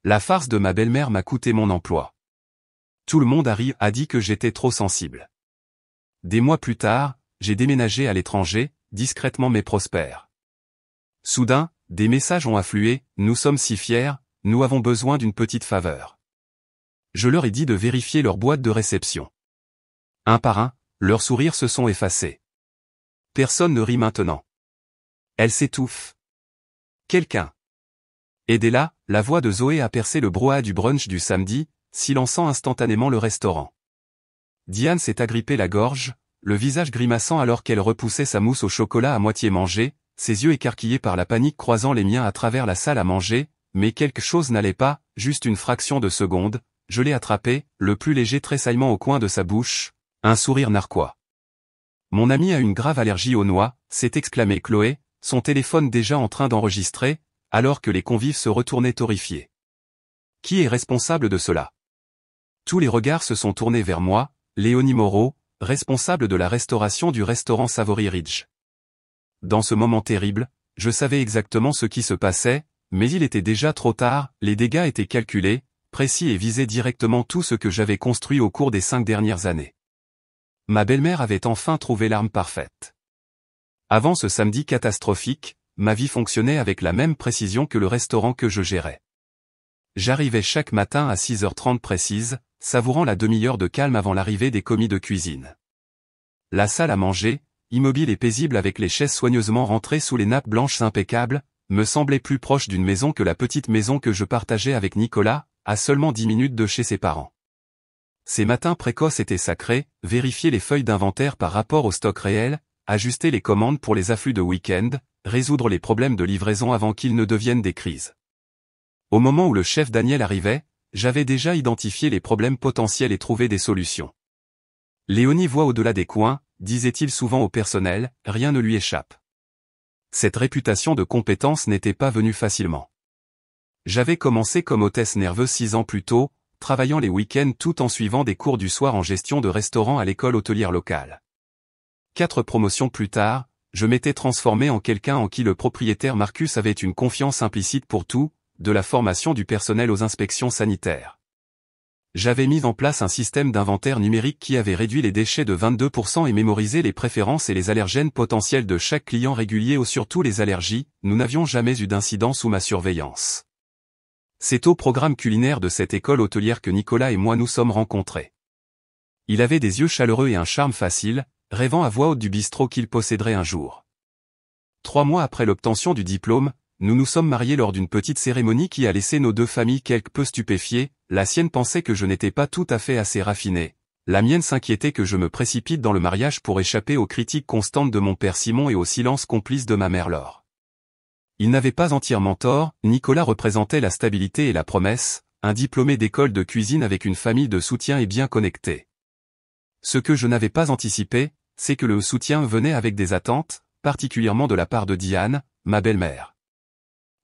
La farce de ma belle-mère m'a coûté mon emploi. Tout le monde a dit que j'étais trop sensible. Des mois plus tard, j'ai déménagé à l'étranger, discrètement mais prospère. Soudain, des messages ont afflué, nous sommes si fiers, nous avons besoin d'une petite faveur. Je leur ai dit de vérifier leur boîte de réception. Un par un, leurs sourires se sont effacés. Personne ne rit maintenant. Elle s'étouffe. Quelqu'un. Aidez-la, la voix de Zoé a percé le brouhaha du brunch du samedi, silençant instantanément le restaurant. Diane s'est agrippée la gorge, le visage grimaçant alors qu'elle repoussait sa mousse au chocolat à moitié mangée, ses yeux écarquillés par la panique croisant les miens à travers la salle à manger, mais quelque chose n'allait pas, juste une fraction de seconde, je l'ai attrapé, le plus léger tressaillement au coin de sa bouche, un sourire narquois. Mon ami a une grave allergie aux noix, s'est exclamée Chloé, son téléphone déjà en train d'enregistrer, alors que les convives se retournaient horrifiés. Qui est responsable de cela? Tous les regards se sont tournés vers moi, Léonie Moreau, responsable de la restauration du restaurant Savory Ridge. Dans ce moment terrible, je savais exactement ce qui se passait, mais il était déjà trop tard, les dégâts étaient calculés, précis et visaient directement tout ce que j'avais construit au cours des 5 dernières années. Ma belle-mère avait enfin trouvé l'arme parfaite. Avant ce samedi catastrophique, ma vie fonctionnait avec la même précision que le restaurant que je gérais. J'arrivais chaque matin à 6h30 précise, savourant la demi-heure de calme avant l'arrivée des commis de cuisine. La salle à manger, immobile et paisible avec les chaises soigneusement rentrées sous les nappes blanches impeccables, me semblait plus proche d'une maison que la petite maison que je partageais avec Nicolas, à seulement 10 minutes de chez ses parents. Ces matins précoces étaient sacrés, vérifier les feuilles d'inventaire par rapport au stock réel, ajuster les commandes pour les afflux de week-end, résoudre les problèmes de livraison avant qu'ils ne deviennent des crises. Au moment où le chef Daniel arrivait, j'avais déjà identifié les problèmes potentiels et trouvé des solutions. Léonie voit au-delà des coins, disait-il souvent au personnel, rien ne lui échappe. Cette réputation de compétence n'était pas venue facilement. J'avais commencé comme hôtesse nerveuse 6 ans plus tôt, travaillant les week-ends tout en suivant des cours du soir en gestion de restaurant à l'école hôtelière locale. 4 promotions plus tard, je m'étais transformé en quelqu'un en qui le propriétaire Marcus avait une confiance implicite pour tout, de la formation du personnel aux inspections sanitaires. J'avais mis en place un système d'inventaire numérique qui avait réduit les déchets de 22% et mémorisé les préférences et les allergènes potentiels de chaque client régulier ou surtout les allergies, nous n'avions jamais eu d'incident sous ma surveillance. C'est au programme culinaire de cette école hôtelière que Nicolas et moi nous sommes rencontrés. Il avait des yeux chaleureux et un charme facile, rêvant à voix haute du bistrot qu'il posséderait un jour. 3 mois après l'obtention du diplôme, nous nous sommes mariés lors d'une petite cérémonie qui a laissé nos deux familles quelque peu stupéfiées, la sienne pensait que je n'étais pas tout à fait assez raffiné, la mienne s'inquiétait que je me précipite dans le mariage pour échapper aux critiques constantes de mon père Simon et au silence complice de ma mère Laure. Il n'avait pas entièrement tort, Nicolas représentait la stabilité et la promesse, un diplômé d'école de cuisine avec une famille de soutien et bien connectée. Ce que je n'avais pas anticipé, c'est que le soutien venait avec des attentes, particulièrement de la part de Diane, ma belle-mère.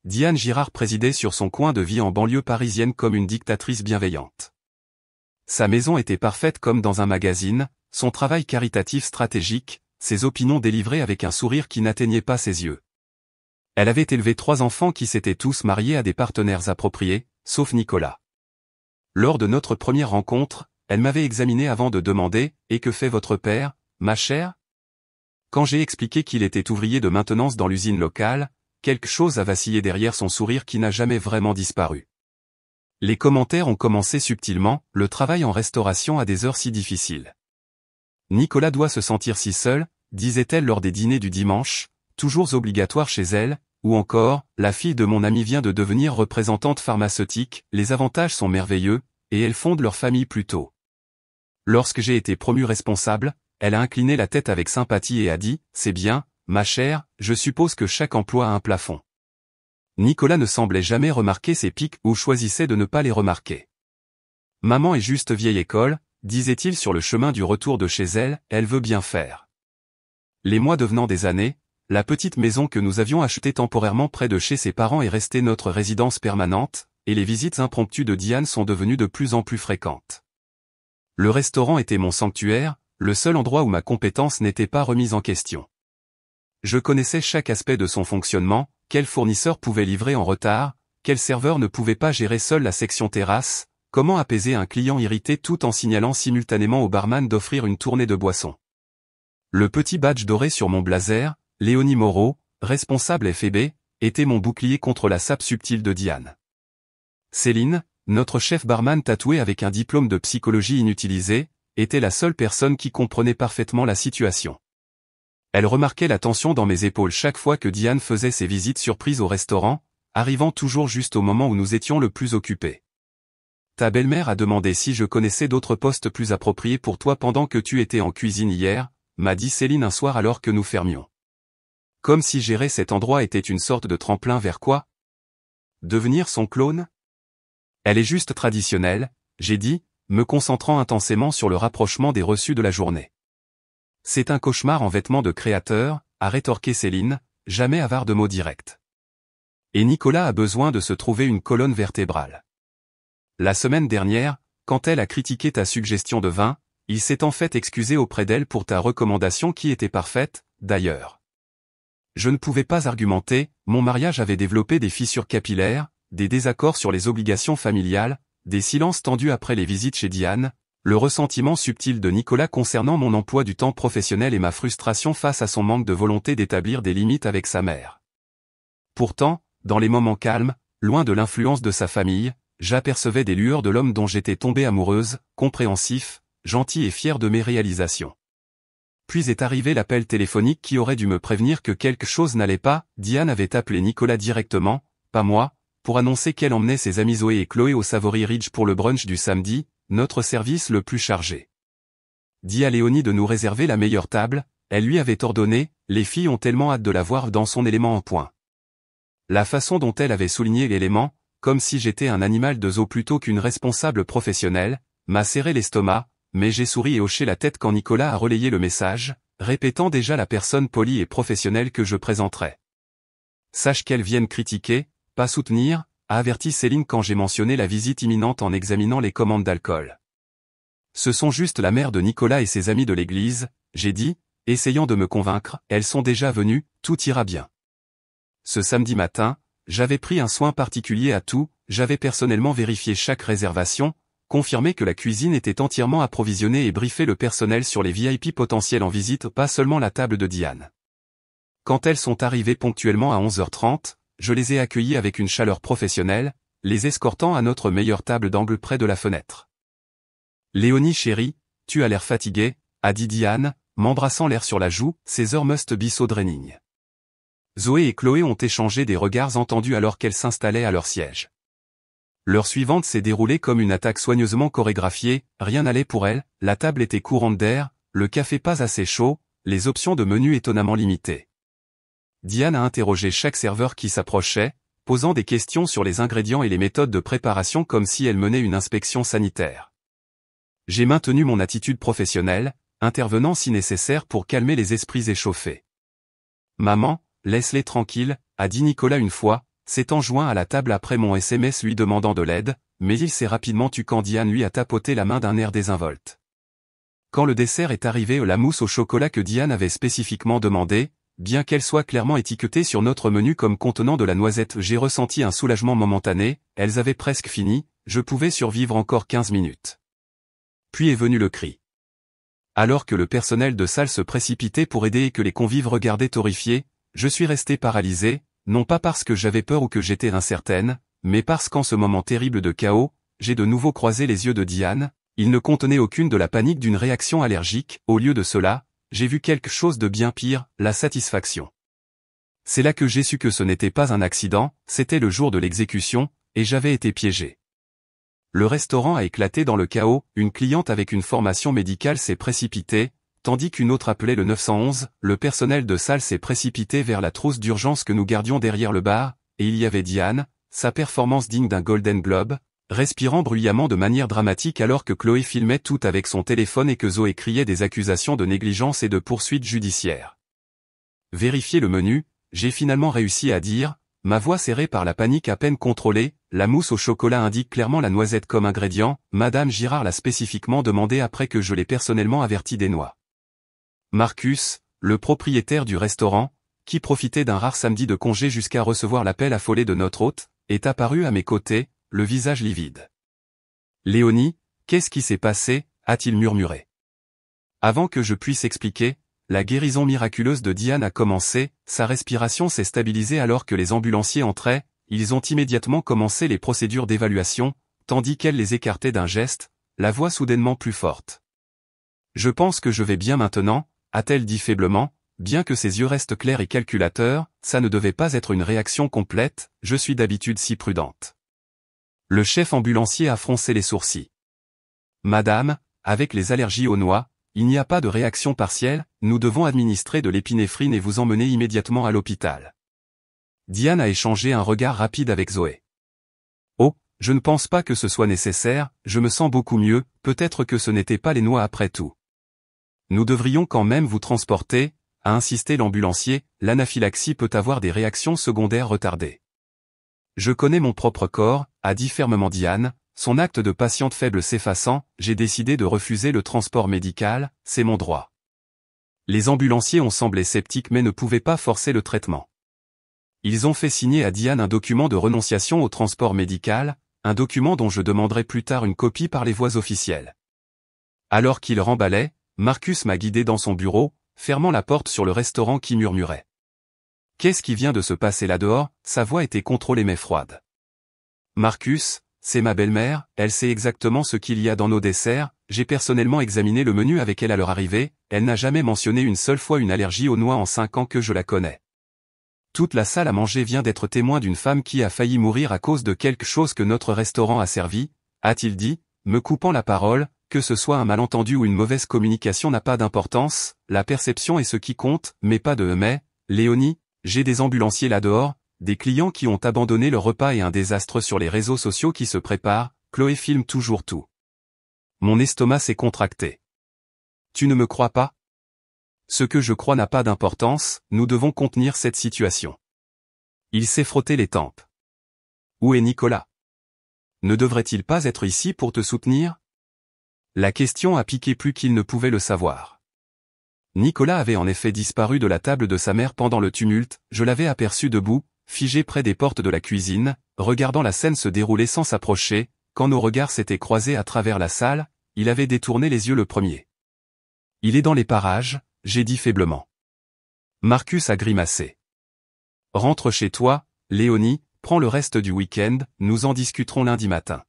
Diane Girard présidait sur son coin de vie en banlieue parisienne comme une dictatrice bienveillante. Sa maison était parfaite comme dans un magazine, son travail caritatif stratégique, ses opinions délivrées avec un sourire qui n'atteignait pas ses yeux. Elle avait élevé 3 enfants qui s'étaient tous mariés à des partenaires appropriés, sauf Nicolas. Lors de notre première rencontre, elle m'avait examiné avant de demander « Et que fait votre père, ma chère ?» Quand j'ai expliqué qu'il était ouvrier de maintenance dans l'usine locale, quelque chose a vacillé derrière son sourire qui n'a jamais vraiment disparu. Les commentaires ont commencé subtilement, le travail en restauration a des heures si difficiles. Nicolas doit se sentir si seul, disait-elle lors des dîners du dimanche, toujours obligatoires chez elle, ou encore, la fille de mon ami vient de devenir représentante pharmaceutique, les avantages sont merveilleux, et elles fondent leur famille plus tôt. Lorsque j'ai été promu responsable, elle a incliné la tête avec sympathie et a dit, « C'est bien, ma chère, je suppose que chaque emploi a un plafond. » Nicolas ne semblait jamais remarquer ces pics ou choisissait de ne pas les remarquer. « Maman est juste vieille école, disait-il sur le chemin du retour de chez elle, elle veut bien faire. » Les mois devenant des années, la petite maison que nous avions achetée temporairement près de chez ses parents est restée notre résidence permanente, et les visites impromptues de Diane sont devenues de plus en plus fréquentes. Le restaurant était mon sanctuaire, le seul endroit où ma compétence n'était pas remise en question. Je connaissais chaque aspect de son fonctionnement, quel fournisseur pouvait livrer en retard, quel serveur ne pouvait pas gérer seul la section terrasse, comment apaiser un client irrité tout en signalant simultanément au barman d'offrir une tournée de boissons. Le petit badge doré sur mon blazer, Léonie Moreau, responsable FEB, était mon bouclier contre la sape subtile de Diane. Céline, notre chef barman tatoué avec un diplôme de psychologie inutilisé, était la seule personne qui comprenait parfaitement la situation. Elle remarquait la tension dans mes épaules chaque fois que Diane faisait ses visites surprises au restaurant, arrivant toujours juste au moment où nous étions le plus occupés. Ta belle-mère a demandé si je connaissais d'autres postes plus appropriés pour toi pendant que tu étais en cuisine hier, m'a dit Céline un soir alors que nous fermions. Comme si gérer cet endroit était une sorte de tremplin vers quoi? Devenir son clone? Elle est juste traditionnelle, j'ai dit, me concentrant intensément sur le rapprochement des reçus de la journée. C'est un cauchemar en vêtements de créateur, a rétorqué Céline, jamais avare de mots directs. Et Nicolas a besoin de se trouver une colonne vertébrale. La semaine dernière, quand elle a critiqué ta suggestion de vin, il s'est en fait excusé auprès d'elle pour ta recommandation qui était parfaite, d'ailleurs. Je ne pouvais pas argumenter, mon mariage avait développé des fissures capillaires, des désaccords sur les obligations familiales, des silences tendus après les visites chez Diane, le ressentiment subtil de Nicolas concernant mon emploi du temps professionnel et ma frustration face à son manque de volonté d'établir des limites avec sa mère. Pourtant, dans les moments calmes, loin de l'influence de sa famille, j'apercevais des lueurs de l'homme dont j'étais tombée amoureuse, compréhensif, gentil et fier de mes réalisations. Puis est arrivé l'appel téléphonique qui aurait dû me prévenir que quelque chose n'allait pas. Diane avait appelé Nicolas directement, pas moi, pour annoncer qu'elle emmenait ses amis Zoé et Chloé au Savory Ridge pour le brunch du samedi, notre service le plus chargé. Dis à Léonie de nous réserver la meilleure table, elle lui avait ordonné, les filles ont tellement hâte de la voir dans son élément en point. La façon dont elle avait souligné l'élément, comme si j'étais un animal de zoo plutôt qu'une responsable professionnelle, m'a serré l'estomac, mais j'ai souri et hoché la tête quand Nicolas a relayé le message, répétant déjà la personne polie et professionnelle que je présenterais. Sache qu'elles viennent critiquer, pas soutenir, a averti Céline quand j'ai mentionné la visite imminente en examinant les commandes d'alcool. Ce sont juste la mère de Nicolas et ses amis de l'église, j'ai dit, essayant de me convaincre, elles sont déjà venues, tout ira bien. Ce samedi matin, j'avais pris un soin particulier à tout, j'avais personnellement vérifié chaque réservation, confirmé que la cuisine était entièrement approvisionnée et briefé le personnel sur les VIP potentiels en visite, pas seulement la table de Diane. Quand elles sont arrivées ponctuellement à 11h30, je les ai accueillis avec une chaleur professionnelle, les escortant à notre meilleure table d'angle près de la fenêtre. Léonie chérie, tu as l'air fatiguée, a dit Diane, m'embrassant l'air sur la joue, ces heures must be so draining. Zoé et Chloé ont échangé des regards entendus alors qu'elles s'installaient à leur siège. L'heure suivante s'est déroulée comme une attaque soigneusement chorégraphiée, rien n'allait pour elle, la table était courante d'air, le café pas assez chaud, les options de menu étonnamment limitées. Diane a interrogé chaque serveur qui s'approchait, posant des questions sur les ingrédients et les méthodes de préparation comme si elle menait une inspection sanitaire. J'ai maintenu mon attitude professionnelle, intervenant si nécessaire pour calmer les esprits échauffés. Maman, laisse-les tranquilles, a dit Nicolas une fois, s'étant joint à la table après mon SMS lui demandant de l'aide, mais il s'est rapidement tu quand Diane lui a tapoté la main d'un air désinvolte. Quand le dessert est arrivé, la mousse au chocolat que Diane avait spécifiquement demandé, bien qu'elle soit clairement étiquetée sur notre menu comme contenant de la noisette, j'ai ressenti un soulagement momentané, elles avaient presque fini, je pouvais survivre encore 15 minutes. Puis est venu le cri. Alors que le personnel de salle se précipitait pour aider et que les convives regardaient horrifiés, je suis resté paralysé, non pas parce que j'avais peur ou que j'étais incertaine, mais parce qu'en ce moment terrible de chaos, j'ai de nouveau croisé les yeux de Diane, il ne contenait aucune de la panique d'une réaction allergique, au lieu de cela, j'ai vu quelque chose de bien pire, la satisfaction. C'est là que j'ai su que ce n'était pas un accident, c'était le jour de l'exécution, et j'avais été piégé. Le restaurant a éclaté dans le chaos, une cliente avec une formation médicale s'est précipitée, tandis qu'une autre appelait le 911, le personnel de salle s'est précipité vers la trousse d'urgence que nous gardions derrière le bar, et il y avait Diane, sa performance digne d'un Golden Globe, respirant bruyamment de manière dramatique alors que Chloé filmait tout avec son téléphone et que Zoé criait des accusations de négligence et de poursuites judiciaires. Vérifier le menu, j'ai finalement réussi à dire, ma voix serrée par la panique à peine contrôlée, la mousse au chocolat indique clairement la noisette comme ingrédient, Madame Girard l'a spécifiquement demandé après que je l'ai personnellement averti des noix. Marcus, le propriétaire du restaurant, qui profitait d'un rare samedi de congé jusqu'à recevoir l'appel affolé de notre hôte, est apparue à mes côtés, le visage livide. « Léonie, qu'est-ce qui s'est passé ?» a-t-il murmuré. Avant que je puisse expliquer, la guérison miraculeuse de Diane a commencé, sa respiration s'est stabilisée alors que les ambulanciers entraient, ils ont immédiatement commencé les procédures d'évaluation, tandis qu'elle les écartait d'un geste, la voix soudainement plus forte. « Je pense que je vais bien maintenant », a-t-elle dit faiblement, bien que ses yeux restent clairs et calculateurs, ça ne devait pas être une réaction complète, je suis d'habitude si prudente. Le chef ambulancier a froncé les sourcils. « Madame, avec les allergies aux noix, il n'y a pas de réaction partielle, nous devons administrer de l'épinéphrine et vous emmener immédiatement à l'hôpital. » Diane a échangé un regard rapide avec Zoé. « Oh, je ne pense pas que ce soit nécessaire, je me sens beaucoup mieux, peut-être que ce n'était pas les noix après tout. » « Nous devrions quand même vous transporter, » a insisté l'ambulancier, l'anaphylaxie peut avoir des réactions secondaires retardées. « Je connais mon propre corps, » a dit fermement Diane, son acte de patiente faible s'effaçant, j'ai décidé de refuser le transport médical, c'est mon droit. Les ambulanciers ont semblé sceptiques mais ne pouvaient pas forcer le traitement. Ils ont fait signer à Diane un document de renonciation au transport médical, un document dont je demanderai plus tard une copie par les voies officielles. Alors qu'il remballait, Marcus m'a guidé dans son bureau, fermant la porte sur le restaurant qui murmurait. « Qu'est-ce qui vient de se passer là-dehors ?» Sa voix était contrôlée mais froide. « Marcus, c'est ma belle-mère, elle sait exactement ce qu'il y a dans nos desserts, j'ai personnellement examiné le menu avec elle à leur arrivée, elle n'a jamais mentionné une seule fois une allergie aux noix en 5 ans que je la connais. Toute la salle à manger vient d'être témoin d'une femme qui a failli mourir à cause de quelque chose que notre restaurant a servi, a-t-il dit, me coupant la parole. Que ce soit un malentendu ou une mauvaise communication n'a pas d'importance, la perception est ce qui compte, mais pas de mais, Léonie, j'ai des ambulanciers là-dehors, des clients qui ont abandonné leur repas et un désastre sur les réseaux sociaux qui se préparent, Chloé filme toujours tout. Mon estomac s'est contracté. Tu ne me crois pas? Ce que je crois n'a pas d'importance, nous devons contenir cette situation. Il s'est frotté les tempes. Où est Nicolas? Ne devrait-il pas être ici pour te soutenir? La question a piqué plus qu'il ne pouvait le savoir. Nicolas avait en effet disparu de la table de sa mère pendant le tumulte, je l'avais aperçu debout, figé près des portes de la cuisine, regardant la scène se dérouler sans s'approcher, quand nos regards s'étaient croisés à travers la salle, il avait détourné les yeux le premier. « Il est dans les parages », j'ai dit faiblement. Marcus a grimacé. « Rentre chez toi, Léonie, prends le reste du week-end, nous en discuterons lundi matin. »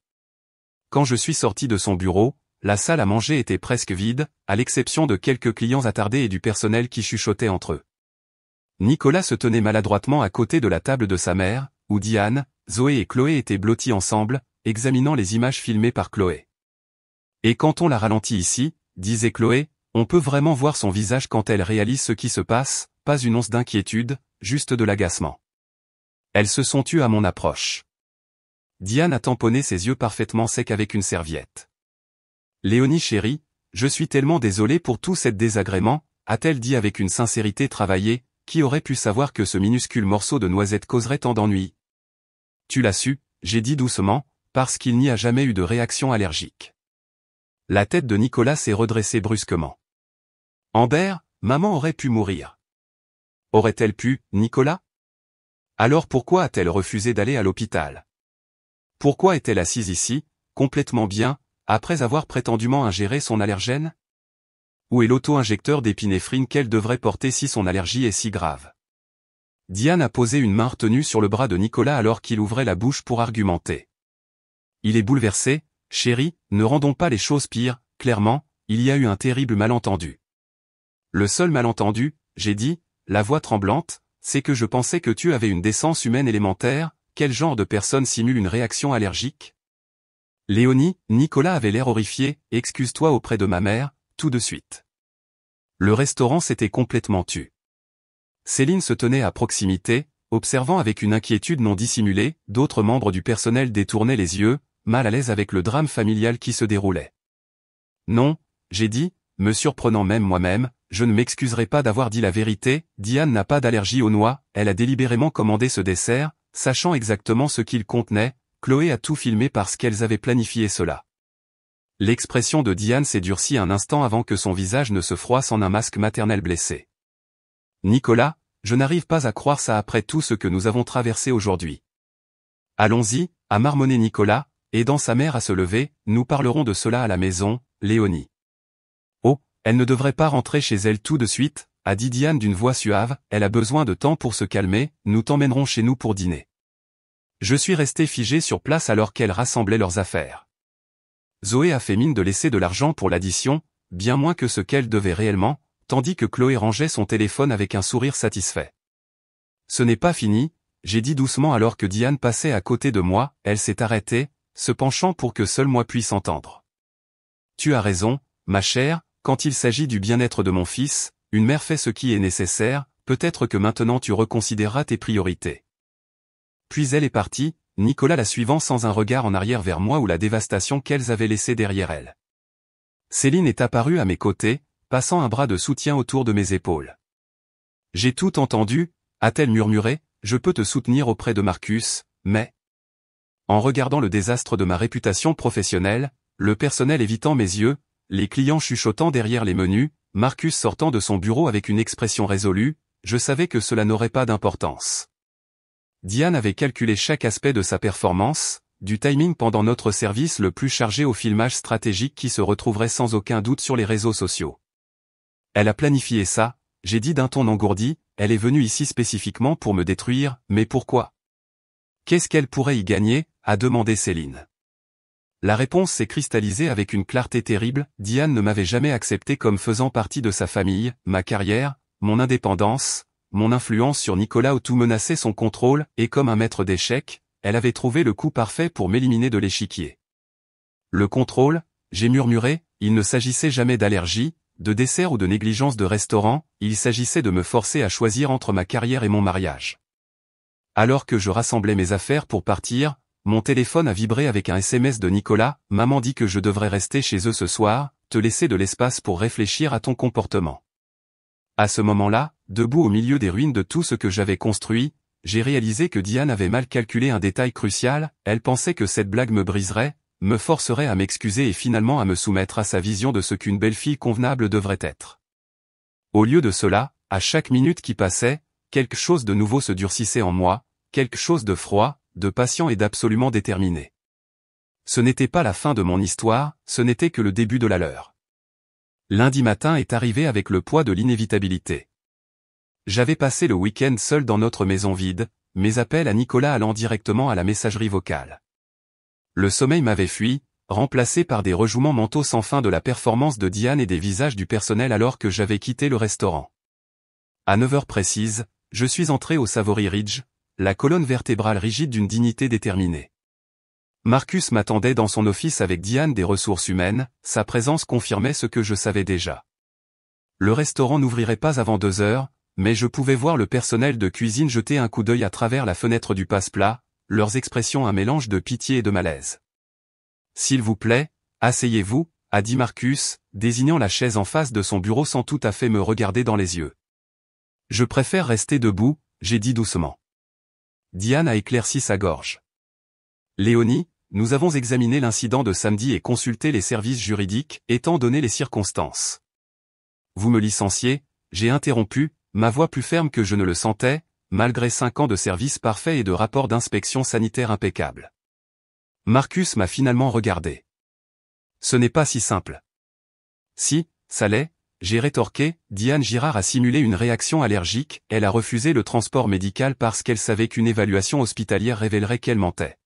Quand je suis sorti de son bureau, la salle à manger était presque vide, à l'exception de quelques clients attardés et du personnel qui chuchotait entre eux. Nicolas se tenait maladroitement à côté de la table de sa mère, où Diane, Zoé et Chloé étaient blottis ensemble, examinant les images filmées par Chloé. « Et quand on la ralentit ici, » disait Chloé, « on peut vraiment voir son visage quand elle réalise ce qui se passe, pas une once d'inquiétude, juste de l'agacement. Elles se sont tues à mon approche. » Diane a tamponné ses yeux parfaitement secs avec une serviette. « Léonie chérie, je suis tellement désolée pour tout cet désagrément, » a-t-elle dit avec une sincérité travaillée, qui aurait pu savoir que ce minuscule morceau de noisette causerait tant d'ennuis. « Tu l'as su, » j'ai dit doucement, parce qu'il n'y a jamais eu de réaction allergique. La tête de Nicolas s'est redressée brusquement. « Amber, maman aurait pu mourir. » Aurait-elle pu, Nicolas? Alors pourquoi a-t-elle refusé d'aller à l'hôpital? Pourquoi est-elle assise ici, complètement bien, après avoir prétendument ingéré son allergène? Où est l'auto-injecteur d'épinéphrine qu'elle devrait porter si son allergie est si grave? Diane a posé une main retenue sur le bras de Nicolas alors qu'il ouvrait la bouche pour argumenter. Il est bouleversé, chérie, ne rendons pas les choses pires, clairement, il y a eu un terrible malentendu. Le seul malentendu, j'ai dit, la voix tremblante, c'est que je pensais que tu avais une décence humaine élémentaire, quel genre de personne simule une réaction allergique? Léonie, Nicolas avait l'air horrifié, excuse-toi auprès de ma mère, tout de suite. Le restaurant s'était complètement tu. Céline se tenait à proximité, observant avec une inquiétude non dissimulée, d'autres membres du personnel détournaient les yeux, mal à l'aise avec le drame familial qui se déroulait. Non, j'ai dit, me surprenant même moi-même, je ne m'excuserai pas d'avoir dit la vérité, Diane n'a pas d'allergie aux noix, elle a délibérément commandé ce dessert, sachant exactement ce qu'il contenait, Chloé a tout filmé parce qu'elles avaient planifié cela. L'expression de Diane s'est durcie un instant avant que son visage ne se froisse en un masque maternel blessé. Nicolas, je n'arrive pas à croire ça après tout ce que nous avons traversé aujourd'hui. Allons-y, a marmonné Nicolas, aidant sa mère à se lever, nous parlerons de cela à la maison, Léonie. Oh, elle ne devrait pas rentrer chez elle tout de suite, a dit Diane d'une voix suave, elle a besoin de temps pour se calmer, nous t'emmènerons chez nous pour dîner. Je suis resté figé sur place alors qu'elles rassemblaient leurs affaires. Zoé a fait mine de laisser de l'argent pour l'addition, bien moins que ce qu'elle devait réellement, tandis que Chloé rangeait son téléphone avec un sourire satisfait. Ce n'est pas fini, j'ai dit doucement alors que Diane passait à côté de moi, elle s'est arrêtée, se penchant pour que seul moi puisse entendre. Tu as raison, ma chère, quand il s'agit du bien-être de mon fils, une mère fait ce qui est nécessaire, peut-être que maintenant tu reconsidéreras tes priorités. Puis elle est partie, Nicolas la suivant sans un regard en arrière vers moi ou la dévastation qu'elles avaient laissée derrière elle. Céline est apparue à mes côtés, passant un bras de soutien autour de mes épaules. J'ai tout entendu, a-t-elle murmuré, je peux te soutenir auprès de Marcus, mais... En regardant le désastre de ma réputation professionnelle, le personnel évitant mes yeux, les clients chuchotant derrière les menus, Marcus sortant de son bureau avec une expression résolue, je savais que cela n'aurait pas d'importance. Diane avait calculé chaque aspect de sa performance, du timing pendant notre service le plus chargé au filmage stratégique qui se retrouverait sans aucun doute sur les réseaux sociaux. Elle a planifié ça, j'ai dit d'un ton engourdi, elle est venue ici spécifiquement pour me détruire, mais pourquoi? Qu'est-ce qu'elle pourrait y gagner? A demandé Céline. La réponse s'est cristallisée avec une clarté terrible, Diane ne m'avait jamais accepté comme faisant partie de sa famille, ma carrière, mon indépendance, mon influence sur Nicolas où tout menaçait son contrôle, et comme un maître d'échecs, elle avait trouvé le coup parfait pour m'éliminer de l'échiquier. Le contrôle, j'ai murmuré, il ne s'agissait jamais d'allergie, de dessert ou de négligence de restaurant, il s'agissait de me forcer à choisir entre ma carrière et mon mariage. Alors que je rassemblais mes affaires pour partir, mon téléphone a vibré avec un SMS de Nicolas, maman dit que je devrais rester chez eux ce soir, te laisser de l'espace pour réfléchir à ton comportement. À ce moment-là, debout au milieu des ruines de tout ce que j'avais construit, j'ai réalisé que Diane avait mal calculé un détail crucial, elle pensait que cette blague me briserait, me forcerait à m'excuser et finalement à me soumettre à sa vision de ce qu'une belle fille convenable devrait être. Au lieu de cela, à chaque minute qui passait, quelque chose de nouveau se durcissait en moi, quelque chose de froid, de patient et d'absolument déterminé. Ce n'était pas la fin de mon histoire, ce n'était que le début de la leur. Lundi matin est arrivé avec le poids de l'inévitabilité. J'avais passé le week-end seul dans notre maison vide, mes appels à Nicolas allant directement à la messagerie vocale. Le sommeil m'avait fui, remplacé par des rejouements mentaux sans fin de la performance de Diane et des visages du personnel alors que j'avais quitté le restaurant. À 9h précises, je suis entré au Savory Ridge, la colonne vertébrale rigide d'une dignité déterminée. Marcus m'attendait dans son office avec Diane des ressources humaines, sa présence confirmait ce que je savais déjà. Le restaurant n'ouvrirait pas avant 2h, mais je pouvais voir le personnel de cuisine jeter un coup d'œil à travers la fenêtre du passe-plat, leurs expressions un mélange de pitié et de malaise. « S'il vous plaît, asseyez-vous » a dit Marcus, désignant la chaise en face de son bureau sans tout à fait me regarder dans les yeux. « Je préfère rester debout » j'ai dit doucement. Diane a éclairci sa gorge. Léonie, nous avons examiné l'incident de samedi et consulté les services juridiques, étant donné les circonstances. Vous me licenciez, j'ai interrompu, ma voix plus ferme que je ne le sentais, malgré 5 ans de service parfait et de rapports d'inspection sanitaire impeccables. Marcus m'a finalement regardé. Ce n'est pas si simple. Si, ça l'est, j'ai rétorqué, Diane Girard a simulé une réaction allergique, elle a refusé le transport médical parce qu'elle savait qu'une évaluation hospitalière révélerait qu'elle mentait.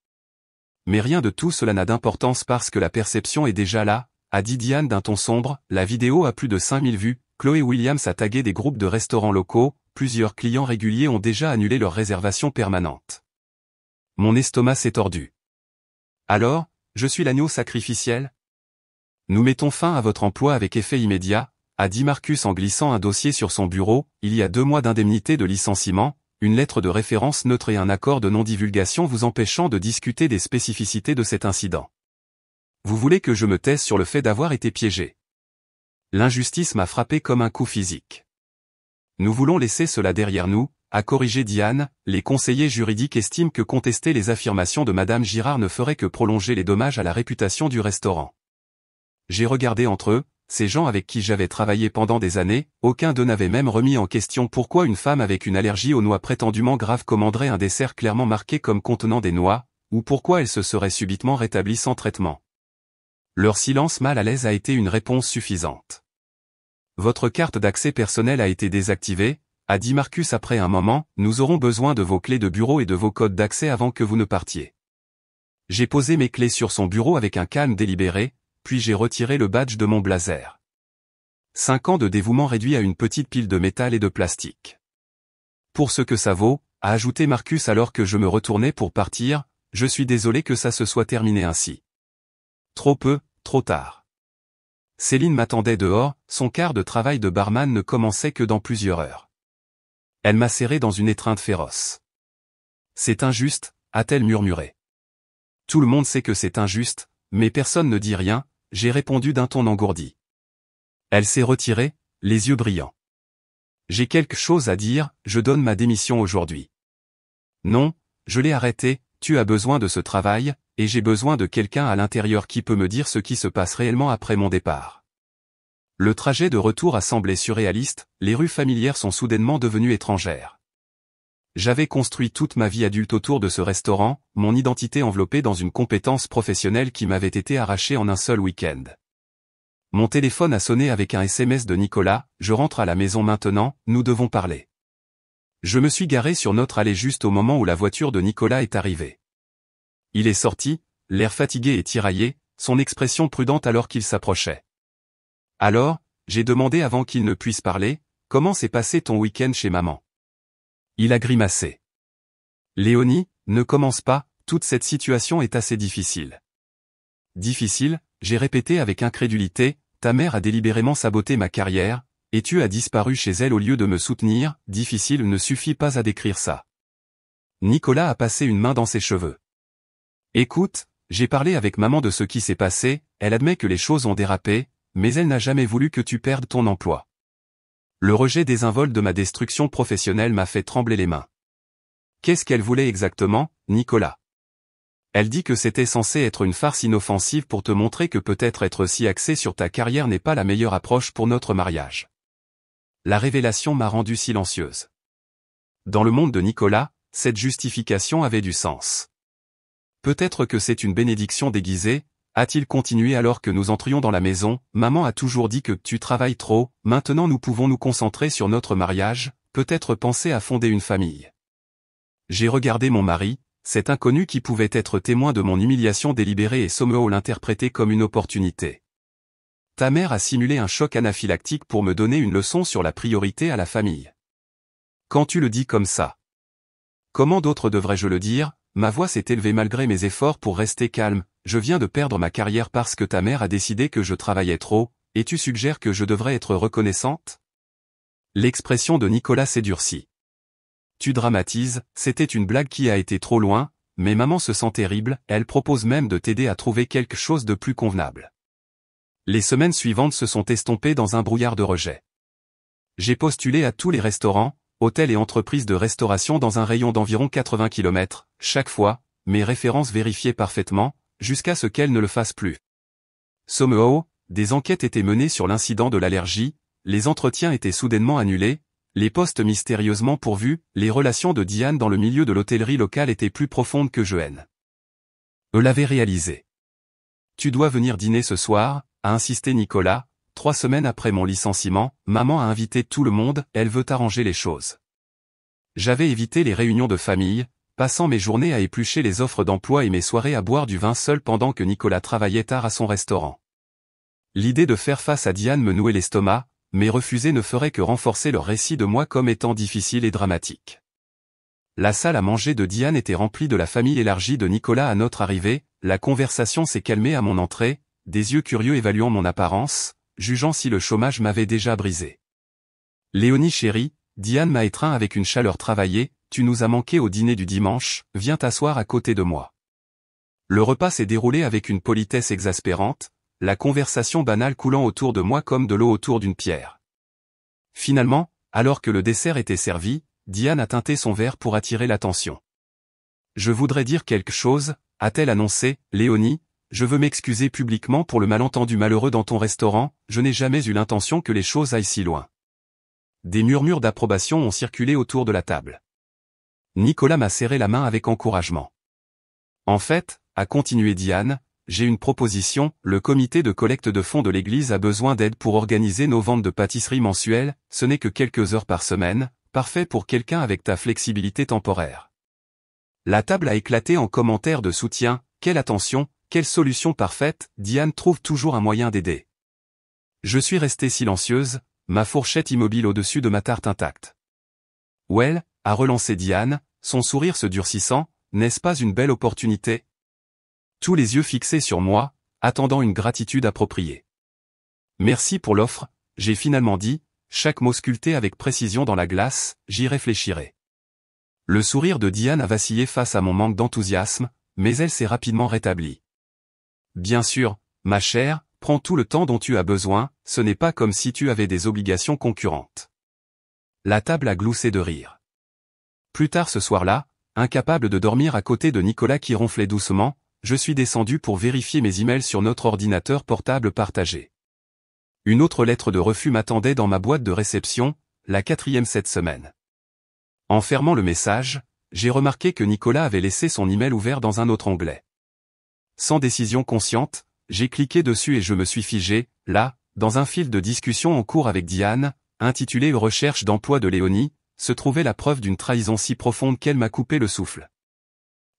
Mais rien de tout cela n'a d'importance parce que la perception est déjà là, a dit Diane d'un ton sombre, la vidéo a plus de 5000 vues, Chloé Williams a tagué des groupes de restaurants locaux, plusieurs clients réguliers ont déjà annulé leur réservation permanente. Mon estomac s'est tordu. Alors, je suis l'agneau sacrificiel? Nous mettons fin à votre emploi avec effet immédiat, a dit Marcus en glissant un dossier sur son bureau, il y a 2 mois d'indemnité de licenciement, une lettre de référence neutre et un accord de non-divulgation vous empêchant de discuter des spécificités de cet incident. Vous voulez que je me taise sur le fait d'avoir été piégé. L'injustice m'a frappé comme un coup physique. Nous voulons laisser cela derrière nous, a corrigé Diane, les conseillers juridiques estiment que contester les affirmations de Madame Girard ne ferait que prolonger les dommages à la réputation du restaurant. J'ai regardé entre eux, ces gens avec qui j'avais travaillé pendant des années, aucun d'eux n'avait même remis en question pourquoi une femme avec une allergie aux noix prétendument grave commanderait un dessert clairement marqué comme contenant des noix, ou pourquoi elle se serait subitement rétablie sans traitement. Leur silence mal à l'aise a été une réponse suffisante. Votre carte d'accès personnel a été désactivée, a dit Marcus après un moment, nous aurons besoin de vos clés de bureau et de vos codes d'accès avant que vous ne partiez. J'ai posé mes clés sur son bureau avec un calme délibéré, puis j'ai retiré le badge de mon blazer. 5 ans de dévouement réduit à une petite pile de métal et de plastique. Pour ce que ça vaut, a ajouté Marcus alors que je me retournais pour partir, je suis désolé que ça se soit terminé ainsi. Trop peu, trop tard. Céline m'attendait dehors, son quart de travail de barman ne commençait que dans plusieurs heures. Elle m'a serré dans une étreinte féroce. C'est injuste, a-t-elle murmuré. Tout le monde sait que c'est injuste, mais personne ne dit rien, j'ai répondu d'un ton engourdi. Elle s'est retirée, les yeux brillants. J'ai quelque chose à dire, je donne ma démission aujourd'hui. Non, je l'ai arrêté, tu as besoin de ce travail, et j'ai besoin de quelqu'un à l'intérieur qui peut me dire ce qui se passe réellement après mon départ. Le trajet de retour a semblé surréaliste, les rues familières sont soudainement devenues étrangères. J'avais construit toute ma vie adulte autour de ce restaurant, mon identité enveloppée dans une compétence professionnelle qui m'avait été arrachée en un seul week-end. Mon téléphone a sonné avec un SMS de Nicolas, je rentre à la maison maintenant, nous devons parler. Je me suis garé sur notre allée juste au moment où la voiture de Nicolas est arrivée. Il est sorti, l'air fatigué et tiraillé, son expression prudente alors qu'il s'approchait. Alors, j'ai demandé avant qu'il ne puisse parler, comment s'est passé ton week-end chez maman? Il a grimacé. Léonie, ne commence pas, toute cette situation est assez difficile. Difficile, j'ai répété avec incrédulité, ta mère a délibérément saboté ma carrière, et tu as disparu chez elle au lieu de me soutenir, difficile ne suffit pas à décrire ça. Nicolas a passé une main dans ses cheveux. Écoute, j'ai parlé avec maman de ce qui s'est passé, elle admet que les choses ont dérapé, mais elle n'a jamais voulu que tu perdes ton emploi. Le rejet désinvolte de ma destruction professionnelle m'a fait trembler les mains. Qu'est-ce qu'elle voulait exactement, Nicolas? Elle dit que c'était censé être une farce inoffensive pour te montrer que peut-être être si axé sur ta carrière n'est pas la meilleure approche pour notre mariage. La révélation m'a rendue silencieuse. Dans le monde de Nicolas, cette justification avait du sens. Peut-être que c'est une bénédiction déguisée, a-t-il continué alors que nous entrions dans la maison, maman a toujours dit que tu travailles trop, maintenant nous pouvons nous concentrer sur notre mariage, peut-être penser à fonder une famille. J'ai regardé mon mari, cet inconnu qui pouvait être témoin de mon humiliation délibérée et Somehow l'interpréter comme une opportunité. Ta mère a simulé un choc anaphylactique pour me donner une leçon sur la priorité à la famille. Quand tu le dis comme ça. Comment d'autre devrais-je le dire? Ma voix s'est élevée malgré mes efforts pour rester calme, je viens de perdre ma carrière parce que ta mère a décidé que je travaillais trop, et tu suggères que je devrais être reconnaissante? L'expression de Nicolas s'est durcie. Tu dramatises, c'était une blague qui a été trop loin, mais maman se sent terrible, elle propose même de t'aider à trouver quelque chose de plus convenable. Les semaines suivantes se sont estompées dans un brouillard de rejet. J'ai postulé à tous les restaurants, hôtels et entreprises de restauration dans un rayon d'environ 80 km, chaque fois, mes références vérifiées parfaitement, jusqu'à ce qu'elles ne le fassent plus. Somehow, des enquêtes étaient menées sur l'incident de l'allergie, les entretiens étaient soudainement annulés, les postes mystérieusement pourvus, les relations de Diane dans le milieu de l'hôtellerie locale étaient plus profondes que je haine. L'avait réalisé. Tu dois venir dîner ce soir, a insisté Nicolas. 3 semaines après mon licenciement, maman a invité tout le monde, elle veut arranger les choses. J'avais évité les réunions de famille, passant mes journées à éplucher les offres d'emploi et mes soirées à boire du vin seul pendant que Nicolas travaillait tard à son restaurant. L'idée de faire face à Diane me nouait l'estomac, mais refuser ne ferait que renforcer leur récit de moi comme étant difficile et dramatique. La salle à manger de Diane était remplie de la famille élargie de Nicolas à notre arrivée, la conversation s'est calmée à mon entrée, des yeux curieux évaluant mon apparence, jugeant si le chômage m'avait déjà brisé. Léonie chérie, Diane m'a étreint avec une chaleur travaillée, tu nous as manqué au dîner du dimanche, viens t'asseoir à côté de moi. Le repas s'est déroulé avec une politesse exaspérante, la conversation banale coulant autour de moi comme de l'eau autour d'une pierre. Finalement, alors que le dessert était servi, Diane a teinté son verre pour attirer l'attention. Je voudrais dire quelque chose, a-t-elle annoncé, Léonie, je veux m'excuser publiquement pour le malentendu malheureux dans ton restaurant, je n'ai jamais eu l'intention que les choses aillent si loin. Des murmures d'approbation ont circulé autour de la table. Nicolas m'a serré la main avec encouragement. En fait, a continué Diane, j'ai une proposition, le comité de collecte de fonds de l'église a besoin d'aide pour organiser nos ventes de pâtisserie mensuelles, ce n'est que quelques heures par semaine, parfait pour quelqu'un avec ta flexibilité temporaire. La table a éclaté en commentaires de soutien, quelle attention, quelle solution parfaite, Diane trouve toujours un moyen d'aider. Je suis restée silencieuse, ma fourchette immobile au-dessus de ma tarte intacte. Well, a relancé Diane, son sourire se durcissant, n'est-ce pas une belle opportunité? Tous les yeux fixés sur moi, attendant une gratitude appropriée. Merci pour l'offre, j'ai finalement dit, chaque mot sculpté avec précision dans la glace, j'y réfléchirai. Le sourire de Diane a vacillé face à mon manque d'enthousiasme, mais elle s'est rapidement rétablie. Bien sûr, ma chère, prends tout le temps dont tu as besoin, ce n'est pas comme si tu avais des obligations concurrentes. La table a gloussé de rire. Plus tard ce soir-là, incapable de dormir à côté de Nicolas qui ronflait doucement, je suis descendu pour vérifier mes emails sur notre ordinateur portable partagé. Une autre lettre de refus m'attendait dans ma boîte de réception, la 4e cette semaine. En fermant le message, j'ai remarqué que Nicolas avait laissé son email ouvert dans un autre onglet. Sans décision consciente, j'ai cliqué dessus et je me suis figé, là, dans un fil de discussion en cours avec Diane, intitulé « Recherche d'emploi de Léonie », se trouvait la preuve d'une trahison si profonde qu'elle m'a coupé le souffle.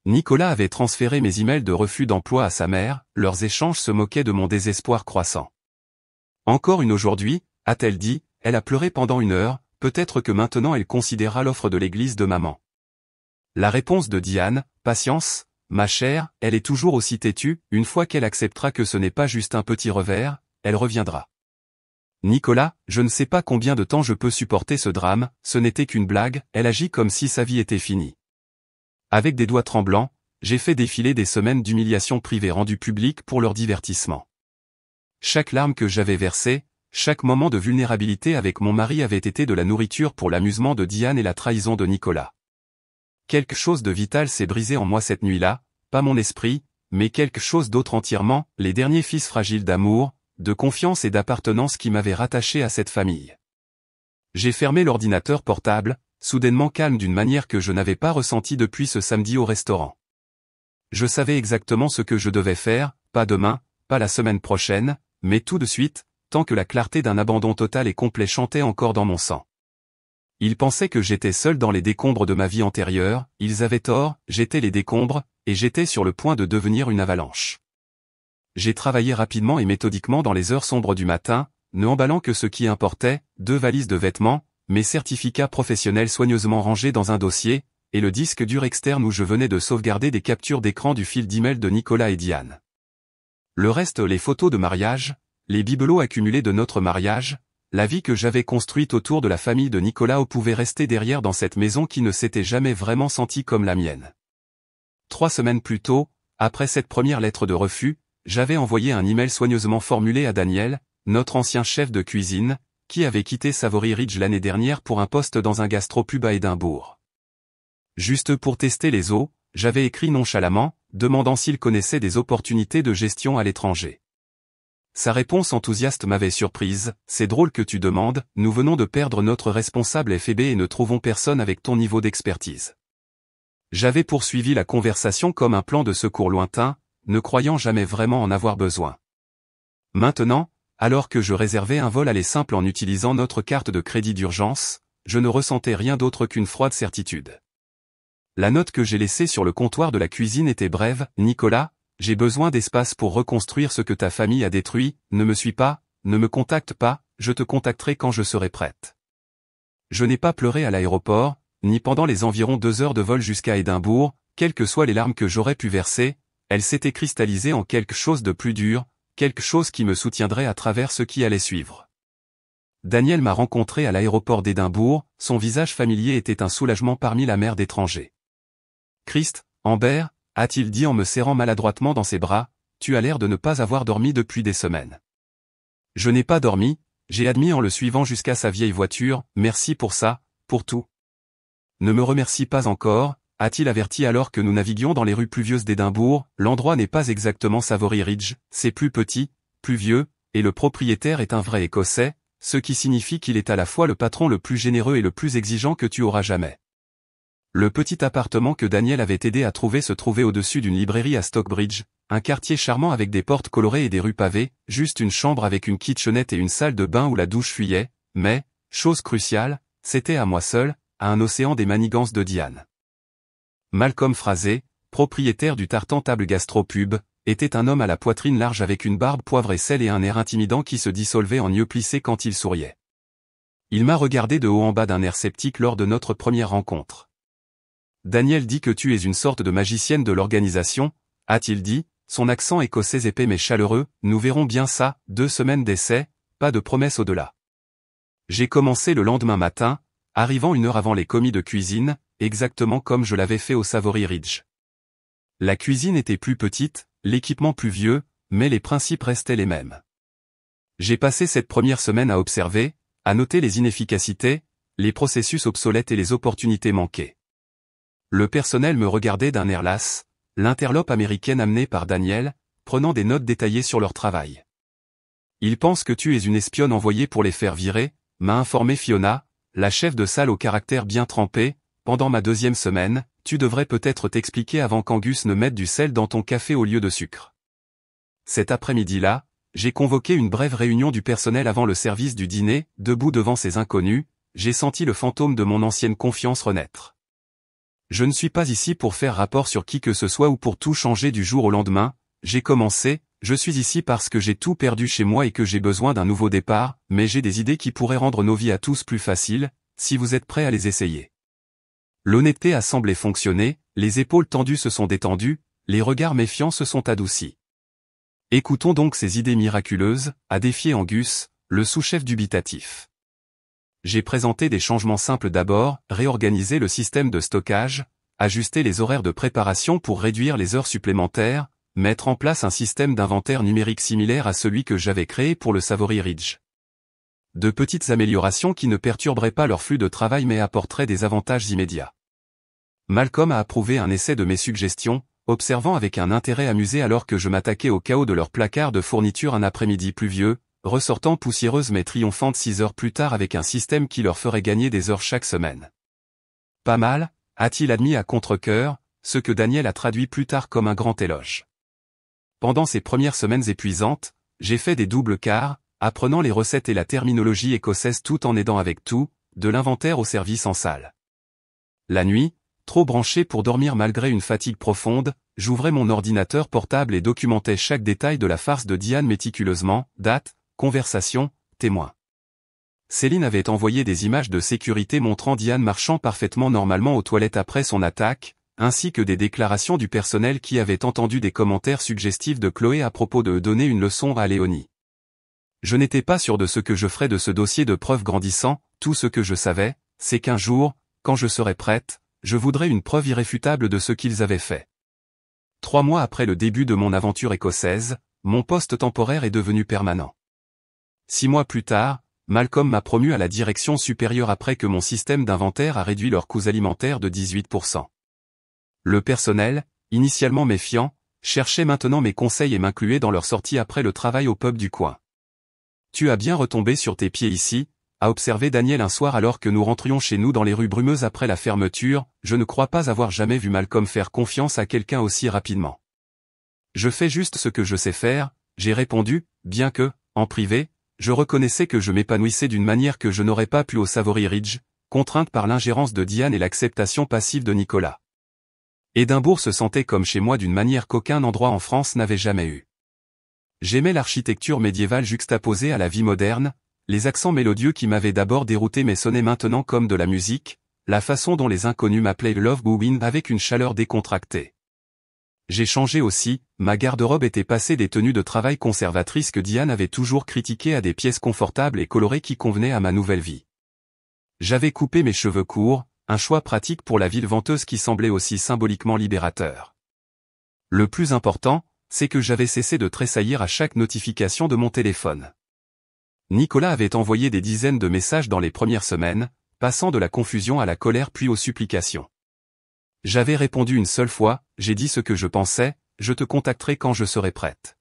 Nicolas avait transféré mes emails de refus d'emploi à sa mère, leurs échanges se moquaient de mon désespoir croissant. Encore une aujourd'hui, a-t-elle dit, elle a pleuré pendant 1 heure, peut-être que maintenant elle considérera l'offre de l'église de maman. La réponse de Diane, patience, ma chère, elle est toujours aussi têtue, une fois qu'elle acceptera que ce n'est pas juste un petit revers, elle reviendra. Nicolas, je ne sais pas combien de temps je peux supporter ce drame, ce n'était qu'une blague, elle agit comme si sa vie était finie. Avec des doigts tremblants, j'ai fait défiler des semaines d'humiliation privée rendues publiques pour leur divertissement. Chaque larme que j'avais versée, chaque moment de vulnérabilité avec mon mari avait été de la nourriture pour l'amusement de Diane et la trahison de Nicolas. Quelque chose de vital s'est brisé en moi cette nuit-là, pas mon esprit, mais quelque chose d'autre entièrement, les derniers fils fragiles d'amour, de confiance et d'appartenance qui m'avaient rattaché à cette famille. J'ai fermé l'ordinateur portable, soudainement calme d'une manière que je n'avais pas ressentie depuis ce samedi au restaurant. Je savais exactement ce que je devais faire, pas demain, pas la semaine prochaine, mais tout de suite, tant que la clarté d'un abandon total et complet chantait encore dans mon sang. Ils pensaient que j'étais seul dans les décombres de ma vie antérieure, ils avaient tort, j'étais les décombres, et j'étais sur le point de devenir une avalanche. J'ai travaillé rapidement et méthodiquement dans les heures sombres du matin, ne emballant que ce qui importait, 2 valises de vêtements, mes certificats professionnels soigneusement rangés dans un dossier, et le disque dur externe où je venais de sauvegarder des captures d'écran du fil d'email de Nicolas et Diane. Le reste, les photos de mariage, les bibelots accumulés de notre mariage, la vie que j'avais construite autour de la famille de Nicolas pouvait rester derrière dans cette maison qui ne s'était jamais vraiment sentie comme la mienne. 3 semaines plus tôt, après cette première lettre de refus, j'avais envoyé un email soigneusement formulé à Daniel, notre ancien chef de cuisine, qui avait quitté Savory Ridge l'année dernière pour un poste dans un gastropub à Édimbourg. Juste pour tester les eaux, j'avais écrit nonchalamment, demandant s'il connaissait des opportunités de gestion à l'étranger. Sa réponse enthousiaste m'avait surprise, c'est drôle que tu demandes, nous venons de perdre notre responsable FEB et ne trouvons personne avec ton niveau d'expertise. J'avais poursuivi la conversation comme un plan de secours lointain, ne croyant jamais vraiment en avoir besoin. Maintenant, alors que je réservais un vol aller simple en utilisant notre carte de crédit d'urgence, je ne ressentais rien d'autre qu'une froide certitude. La note que j'ai laissée sur le comptoir de la cuisine était brève, Nicolas, j'ai besoin d'espace pour reconstruire ce que ta famille a détruit, ne me suis pas, ne me contacte pas, je te contacterai quand je serai prête. Je n'ai pas pleuré à l'aéroport, ni pendant les environ 2 heures de vol jusqu'à Édimbourg, quelles que soient les larmes que j'aurais pu verser, elles s'étaient cristallisées en quelque chose de plus dur, quelque chose qui me soutiendrait à travers ce qui allait suivre. Daniel m'a rencontré à l'aéroport d'Édimbourg, son visage familier était un soulagement parmi la mer d'étrangers. Christ, Amber, a-t-il dit en me serrant maladroitement dans ses bras, tu as l'air de ne pas avoir dormi depuis des semaines. Je n'ai pas dormi, j'ai admis en le suivant jusqu'à sa vieille voiture, merci pour ça, pour tout. Ne me remercie pas encore, a-t-il averti alors que nous naviguions dans les rues pluvieuses d'Édimbourg, l'endroit n'est pas exactement Savory Ridge, c'est plus petit, plus vieux, et le propriétaire est un vrai Écossais, ce qui signifie qu'il est à la fois le patron le plus généreux et le plus exigeant que tu auras jamais. Le petit appartement que Daniel avait aidé à trouver se trouvait au-dessus d'une librairie à Stockbridge, un quartier charmant avec des portes colorées et des rues pavées, juste une chambre avec une kitchenette et une salle de bain où la douche fuyait, mais, chose cruciale, c'était à moi seul, à un océan des manigances de Diane. Malcolm Fraser, propriétaire du Tartan Table Gastropub, était un homme à la poitrine large avec une barbe poivre et sel et un air intimidant qui se dissolvait en yeux plissés quand il souriait. Il m'a regardé de haut en bas d'un air sceptique lors de notre première rencontre. Daniel dit que tu es une sorte de magicienne de l'organisation, a-t-il dit, son accent écossais épais mais chaleureux, nous verrons bien ça, 2 semaines d'essai, pas de promesse au-delà. J'ai commencé le lendemain matin, arrivant 1 heure avant les commis de cuisine, exactement comme je l'avais fait au Savory Ridge. La cuisine était plus petite, l'équipement plus vieux, mais les principes restaient les mêmes. J'ai passé cette première semaine à observer, à noter les inefficacités, les processus obsolètes et les opportunités manquées. Le personnel me regardait d'un air las, l'interlope américaine amenée par Daniel, prenant des notes détaillées sur leur travail. Ils pensent que tu es une espionne envoyée pour les faire virer, m'a informé Fiona, la chef de salle au caractère bien trempé. Pendant ma 2e semaine, tu devrais peut-être t'expliquer avant qu'Angus ne mette du sel dans ton café au lieu de sucre. Cet après-midi-là, j'ai convoqué une brève réunion du personnel avant le service du dîner, debout devant ces inconnus, j'ai senti le fantôme de mon ancienne confiance renaître. Je ne suis pas ici pour faire rapport sur qui que ce soit ou pour tout changer du jour au lendemain, j'ai commencé, je suis ici parce que j'ai tout perdu chez moi et que j'ai besoin d'un nouveau départ, mais j'ai des idées qui pourraient rendre nos vies à tous plus faciles, si vous êtes prêts à les essayer. L'honnêteté a semblé fonctionner, les épaules tendues se sont détendues, les regards méfiants se sont adoucis. Écoutons donc ces idées miraculeuses, a défié Angus, le sous-chef dubitatif. J'ai présenté des changements simples d'abord, réorganiser le système de stockage, ajuster les horaires de préparation pour réduire les heures supplémentaires, mettre en place un système d'inventaire numérique similaire à celui que j'avais créé pour le Savory Ridge. De petites améliorations qui ne perturberaient pas leur flux de travail mais apporteraient des avantages immédiats. Malcolm a approuvé un essai de mes suggestions, observant avec un intérêt amusé alors que je m'attaquais au chaos de leur placard de fourniture un après-midi pluvieux, ressortant poussiéreuse mais triomphante 6 heures plus tard avec un système qui leur ferait gagner des heures chaque semaine. Pas mal, a-t-il admis à contre-cœur, ce que Daniel a traduit plus tard comme un grand éloge. Pendant ces premières semaines épuisantes, j'ai fait des doubles quarts, apprenant les recettes et la terminologie écossaise tout en aidant avec tout, de l'inventaire au service en salle. La nuit, trop branché pour dormir malgré une fatigue profonde, j'ouvrais mon ordinateur portable et documentais chaque détail de la farce de Diane méticuleusement, date, conversation, témoin. Céline avait envoyé des images de sécurité montrant Diane marchant parfaitement normalement aux toilettes après son attaque, ainsi que des déclarations du personnel qui avait entendu des commentaires suggestifs de Chloé à propos de donner une leçon à Léonie. Je n'étais pas sûr de ce que je ferais de ce dossier de preuves grandissant, tout ce que je savais, c'est qu'un jour, quand je serai prête, je voudrais une preuve irréfutable de ce qu'ils avaient fait. 3 mois après le début de mon aventure écossaise, mon poste temporaire est devenu permanent. 6 mois plus tard, Malcolm m'a promu à la direction supérieure après que mon système d'inventaire a réduit leurs coûts alimentaires de 18%. Le personnel, initialement méfiant, cherchait maintenant mes conseils et m'incluait dans leur sortie après le travail au pub du coin. Tu as bien retombé sur tes pieds ici, a observé Daniel un soir alors que nous rentrions chez nous dans les rues brumeuses après la fermeture, je ne crois pas avoir jamais vu Malcolm faire confiance à quelqu'un aussi rapidement. Je fais juste ce que je sais faire, j'ai répondu, bien que, en privé, je reconnaissais que je m'épanouissais d'une manière que je n'aurais pas pu au Savory Ridge, contrainte par l'ingérence de Diane et l'acceptation passive de Nicolas. Édimbourg se sentait comme chez moi d'une manière qu'aucun endroit en France n'avait jamais eu. J'aimais l'architecture médiévale juxtaposée à la vie moderne, les accents mélodieux qui m'avaient d'abord dérouté mais sonnaient maintenant comme de la musique, la façon dont les inconnus m'appelaient Love Boobin avec une chaleur décontractée. J'ai changé aussi, ma garde-robe était passée des tenues de travail conservatrices que Diane avait toujours critiquées à des pièces confortables et colorées qui convenaient à ma nouvelle vie. J'avais coupé mes cheveux courts, un choix pratique pour la ville venteuse qui semblait aussi symboliquement libérateur. Le plus important, c'est que j'avais cessé de tressaillir à chaque notification de mon téléphone. Nicolas avait envoyé des dizaines de messages dans les premières semaines, passant de la confusion à la colère puis aux supplications. J'avais répondu une seule fois, j'ai dit ce que je pensais, je te contacterai quand je serai prête.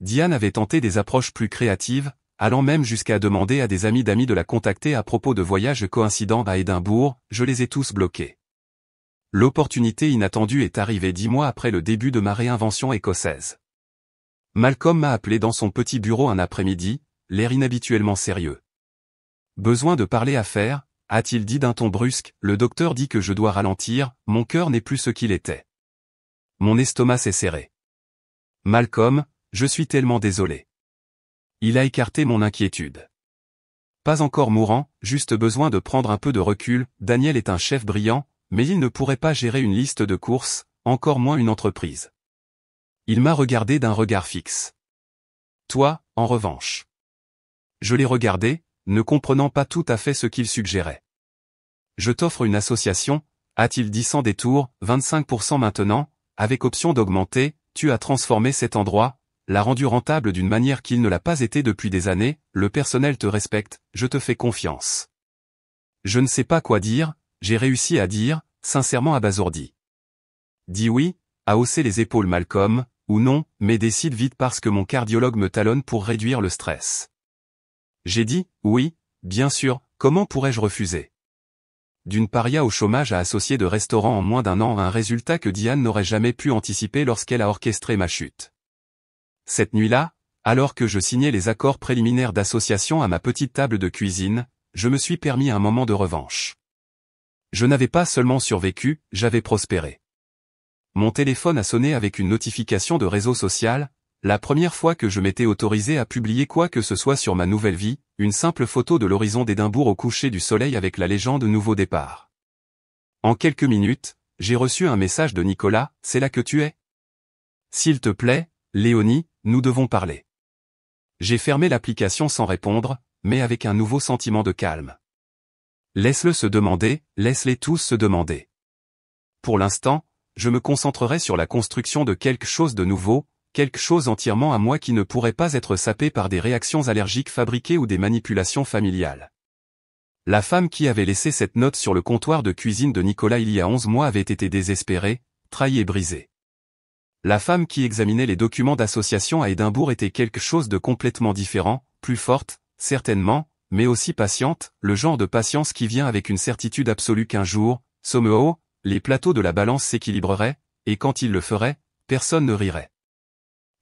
Diane avait tenté des approches plus créatives, allant même jusqu'à demander à des amis d'amis de la contacter à propos de voyages coïncidents à Édimbourg, je les ai tous bloqués. L'opportunité inattendue est arrivée 10 mois après le début de ma réinvention écossaise. Malcolm m'a appelé dans son petit bureau un après-midi, l'air inhabituellement sérieux. Besoin de parler affaires, a-t-il dit d'un ton brusque, le docteur dit que je dois ralentir, mon cœur n'est plus ce qu'il était. Mon estomac s'est serré. Malcolm, je suis tellement désolé. Il a écarté mon inquiétude. Pas encore mourant, juste besoin de prendre un peu de recul, Daniel est un chef brillant, mais il ne pourrait pas gérer une liste de courses, encore moins une entreprise. Il m'a regardé d'un regard fixe. Toi, en revanche. Je l'ai regardé, ne comprenant pas tout à fait ce qu'il suggérait. Je t'offre une association, a-t-il dit sans détour, 25% maintenant, avec option d'augmenter, tu as transformé cet endroit, l'a rendu rentable d'une manière qu'il ne l'a pas été depuis des années, le personnel te respecte, je te fais confiance. Je ne sais pas quoi dire, j'ai réussi à dire, sincèrement abasourdi. Dis oui, a haussé les épaules Malcolm, ou non, mais décide vite parce que mon cardiologue me talonne pour réduire le stress. J'ai dit, oui, bien sûr, comment pourrais-je refuser? D'une paria au chômage à associé de restaurant en moins d'un an, un résultat que Diane n'aurait jamais pu anticiper lorsqu'elle a orchestré ma chute. Cette nuit-là, alors que je signais les accords préliminaires d'association à ma petite table de cuisine, je me suis permis un moment de revanche. Je n'avais pas seulement survécu, j'avais prospéré. Mon téléphone a sonné avec une notification de réseau social, la première fois que je m'étais autorisé à publier quoi que ce soit sur ma nouvelle vie, une simple photo de l'horizon d'Édimbourg au coucher du soleil avec la légende Nouveau départ. En quelques minutes, j'ai reçu un message de Nicolas, c'est là que tu es? S'il te plaît, Léonie, nous devons parler. J'ai fermé l'application sans répondre, mais avec un nouveau sentiment de calme. Laisse-le se demander, laisse-les tous se demander. Pour l'instant, je me concentrerai sur la construction de quelque chose de nouveau, quelque chose entièrement à moi qui ne pourrait pas être sapé par des réactions allergiques fabriquées ou des manipulations familiales. La femme qui avait laissé cette note sur le comptoir de cuisine de Nicolas il y a 11 mois avait été désespérée, trahie et brisée. La femme qui examinait les documents d'association à Édimbourg était quelque chose de complètement différent, plus forte, certainement, mais aussi patiente, le genre de patience qui vient avec une certitude absolue qu'un jour, somehow, les plateaux de la balance s'équilibreraient, et quand ils le feraient, personne ne rirait.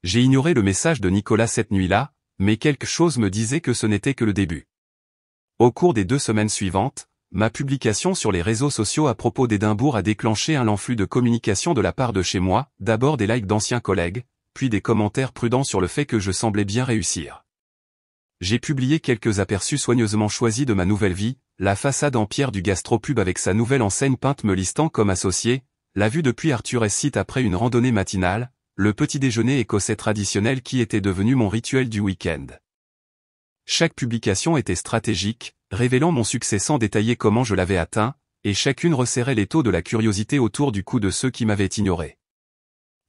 J'ai ignoré le message de Nicolas cette nuit-là, mais quelque chose me disait que ce n'était que le début. Au cours des 2 semaines suivantes, ma publication sur les réseaux sociaux à propos d'Édimbourg a déclenché un lent flux de communication de la part de chez moi, d'abord des likes d'anciens collègues, puis des commentaires prudents sur le fait que je semblais bien réussir. J'ai publié quelques aperçus soigneusement choisis de ma nouvelle vie, la façade en pierre du gastropub avec sa nouvelle enseigne peinte me listant comme associé, la vue depuis Arthur S. Site après une randonnée matinale, le petit déjeuner écossais traditionnel qui était devenu mon rituel du week-end. Chaque publication était stratégique, révélant mon succès sans détailler comment je l'avais atteint, et chacune resserrait l'étau de la curiosité autour du cou de ceux qui m'avaient ignoré.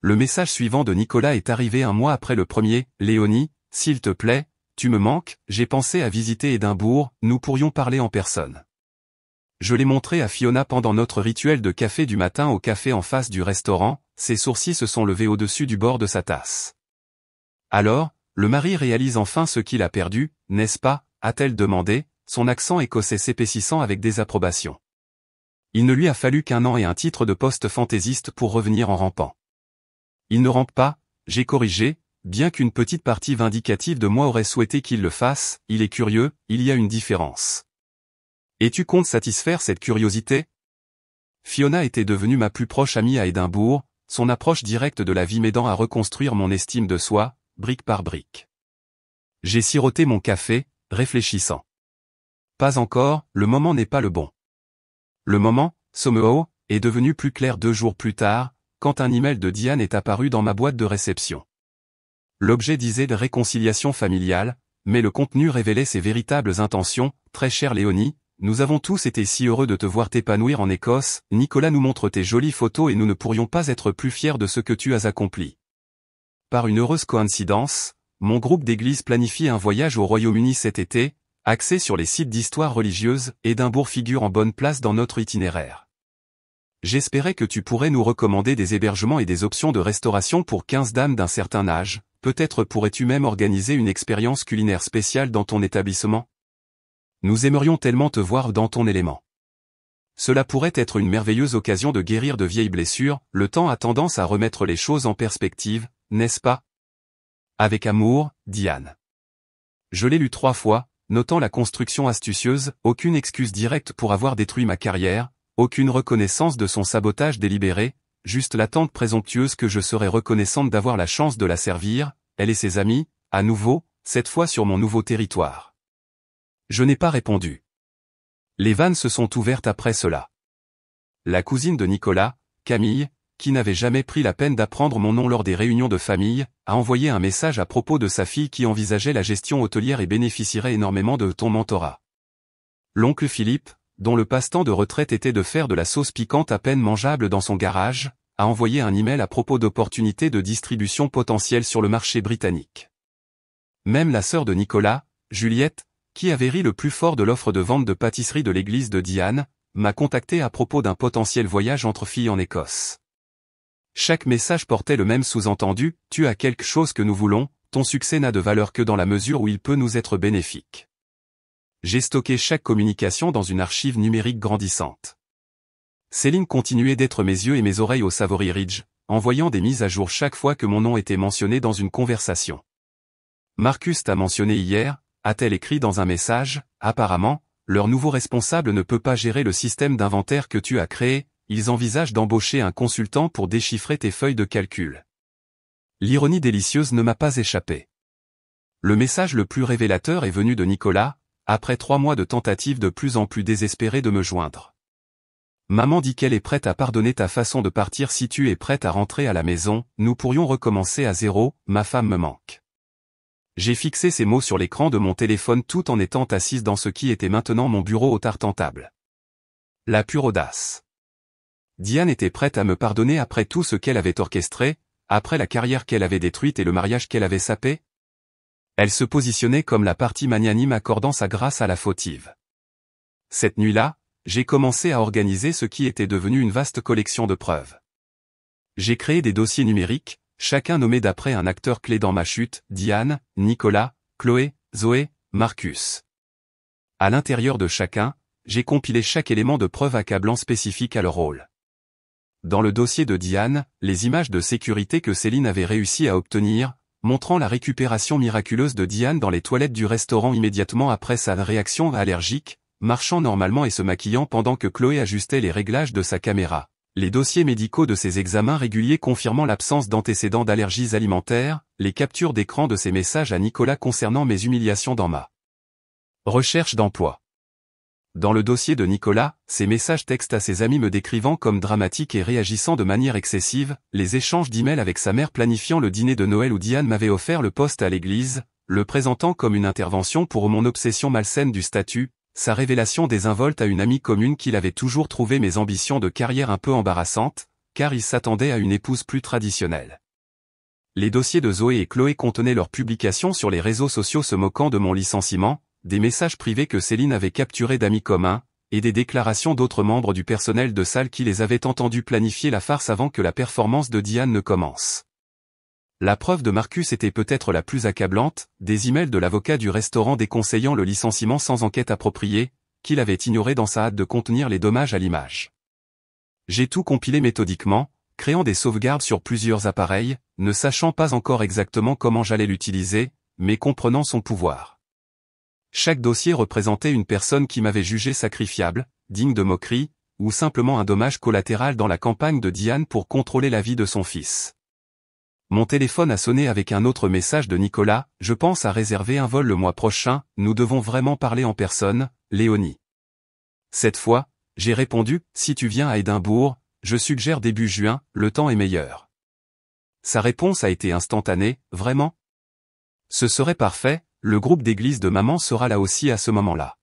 Le message suivant de Nicolas est arrivé un mois après le premier, Léonie, s'il te plaît, tu me manques, j'ai pensé à visiter Édimbourg, nous pourrions parler en personne. Je l'ai montré à Fiona pendant notre rituel de café du matin au café en face du restaurant, ses sourcils se sont levés au-dessus du bord de sa tasse. Alors, le mari réalise enfin ce qu'il a perdu, n'est-ce pas, a-t-elle demandé, son accent écossais s'épaississant avec désapprobation. Il ne lui a fallu qu'un an et un titre de poste fantaisiste pour revenir en rampant. Il ne rampe pas, j'ai corrigé, bien qu'une petite partie vindicative de moi aurait souhaité qu'il le fasse, il est curieux, il y a une différence. Et tu comptes satisfaire cette curiosité? Fiona était devenue ma plus proche amie à Édimbourg, son approche directe de la vie m'aidant à reconstruire mon estime de soi, brique par brique. J'ai siroté mon café, réfléchissant. Pas encore, le moment n'est pas le bon. Le moment, somehow, est devenu plus clair 2 jours plus tard, quand un email de Diane est apparu dans ma boîte de réception. L'objet disait de réconciliation familiale, mais le contenu révélait ses véritables intentions, très chère Léonie. Nous avons tous été si heureux de te voir t'épanouir en Écosse, Nicolas nous montre tes jolies photos et nous ne pourrions pas être plus fiers de ce que tu as accompli. Par une heureuse coïncidence, mon groupe d'église planifie un voyage au Royaume-Uni cet été, axé sur les sites d'histoire religieuse, Édimbourg figure en bonne place dans notre itinéraire. J'espérais que tu pourrais nous recommander des hébergements et des options de restauration pour 15 dames d'un certain âge, peut-être pourrais-tu même organiser une expérience culinaire spéciale dans ton établissement? Nous aimerions tellement te voir dans ton élément. Cela pourrait être une merveilleuse occasion de guérir de vieilles blessures, le temps a tendance à remettre les choses en perspective, n'est-ce pas? Avec amour, Diane. Je l'ai lu 3 fois, notant la construction astucieuse, aucune excuse directe pour avoir détruit ma carrière, aucune reconnaissance de son sabotage délibéré, juste l'attente présomptueuse que je serais reconnaissante d'avoir la chance de la servir, elle et ses amis, à nouveau, cette fois sur mon nouveau territoire. Je n'ai pas répondu. Les vannes se sont ouvertes après cela. La cousine de Nicolas, Camille, qui n'avait jamais pris la peine d'apprendre mon nom lors des réunions de famille, a envoyé un message à propos de sa fille qui envisageait la gestion hôtelière et bénéficierait énormément de ton mentorat. L'oncle Philippe, dont le passe-temps de retraite était de faire de la sauce piquante à peine mangeable dans son garage, a envoyé un email à propos d'opportunités de distribution potentielles sur le marché britannique. Même la sœur de Nicolas, Juliette, qui avait ri le plus fort de l'offre de vente de pâtisserie de l'église de Diane, m'a contacté à propos d'un potentiel voyage entre filles en Écosse. Chaque message portait le même sous-entendu, tu as quelque chose que nous voulons, ton succès n'a de valeur que dans la mesure où il peut nous être bénéfique. J'ai stocké chaque communication dans une archive numérique grandissante. Céline continuait d'être mes yeux et mes oreilles au Savory Ridge, envoyant des mises à jour chaque fois que mon nom était mentionné dans une conversation. Marcus t'a mentionné hier, a-t-elle écrit dans un message, apparemment, leur nouveau responsable ne peut pas gérer le système d'inventaire que tu as créé, ils envisagent d'embaucher un consultant pour déchiffrer tes feuilles de calcul. L'ironie délicieuse ne m'a pas échappé. Le message le plus révélateur est venu de Nicolas, après 3 mois de tentatives de plus en plus désespérées de me joindre. Maman dit qu'elle est prête à pardonner ta façon de partir si tu es prête à rentrer à la maison, nous pourrions recommencer à zéro, ma femme me manque. J'ai fixé ces mots sur l'écran de mon téléphone tout en étant assise dans ce qui était maintenant mon bureau au tartentable. La pure audace. Diane était prête à me pardonner après tout ce qu'elle avait orchestré, après la carrière qu'elle avait détruite et le mariage qu'elle avait sapé. Elle se positionnait comme la partie magnanime accordant sa grâce à la fautive. Cette nuit-là, j'ai commencé à organiser ce qui était devenu une vaste collection de preuves. J'ai créé des dossiers numériques, chacun nommé d'après un acteur clé dans ma chute, Diane, Nicolas, Chloé, Zoé, Marcus. À l'intérieur de chacun, j'ai compilé chaque élément de preuve accablant spécifique à leur rôle. Dans le dossier de Diane, les images de sécurité que Céline avait réussi à obtenir, montrant la récupération miraculeuse de Diane dans les toilettes du restaurant immédiatement après sa réaction allergique, marchant normalement et se maquillant pendant que Chloé ajustait les réglages de sa caméra. Les dossiers médicaux de ses examens réguliers confirmant l'absence d'antécédents d'allergies alimentaires, les captures d'écran de ses messages à Nicolas concernant mes humiliations dans ma recherche d'emploi. Dans le dossier de Nicolas, ses messages textes à ses amis me décrivant comme dramatiques et réagissant de manière excessive, les échanges d'emails avec sa mère planifiant le dîner de Noël où Diane m'avait offert le poste à l'église, le présentant comme une intervention pour mon obsession malsaine du statut, sa révélation désinvolte à une amie commune qu'il avait toujours trouvé mes ambitions de carrière un peu embarrassantes, car il s'attendait à une épouse plus traditionnelle. Les dossiers de Zoé et Chloé contenaient leurs publications sur les réseaux sociaux se moquant de mon licenciement, des messages privés que Céline avait capturés d'amis communs, et des déclarations d'autres membres du personnel de salle qui les avaient entendus planifier la farce avant que la performance de Diane ne commence. La preuve de Marcus était peut-être la plus accablante, des emails de l'avocat du restaurant déconseillant le licenciement sans enquête appropriée, qu'il avait ignoré dans sa hâte de contenir les dommages à l'image. J'ai tout compilé méthodiquement, créant des sauvegardes sur plusieurs appareils, ne sachant pas encore exactement comment j'allais l'utiliser, mais comprenant son pouvoir. Chaque dossier représentait une personne qui m'avait jugé sacrifiable, digne de moquerie, ou simplement un dommage collatéral dans la campagne de Diane pour contrôler la vie de son fils. Mon téléphone a sonné avec un autre message de Nicolas, je pense à réserver un vol le mois prochain, nous devons vraiment parler en personne, Léonie. Cette fois, j'ai répondu, si tu viens à Édimbourg, je suggère début juin, le temps est meilleur. Sa réponse a été instantanée, vraiment? Ce serait parfait, le groupe d'église de maman sera là aussi à ce moment-là.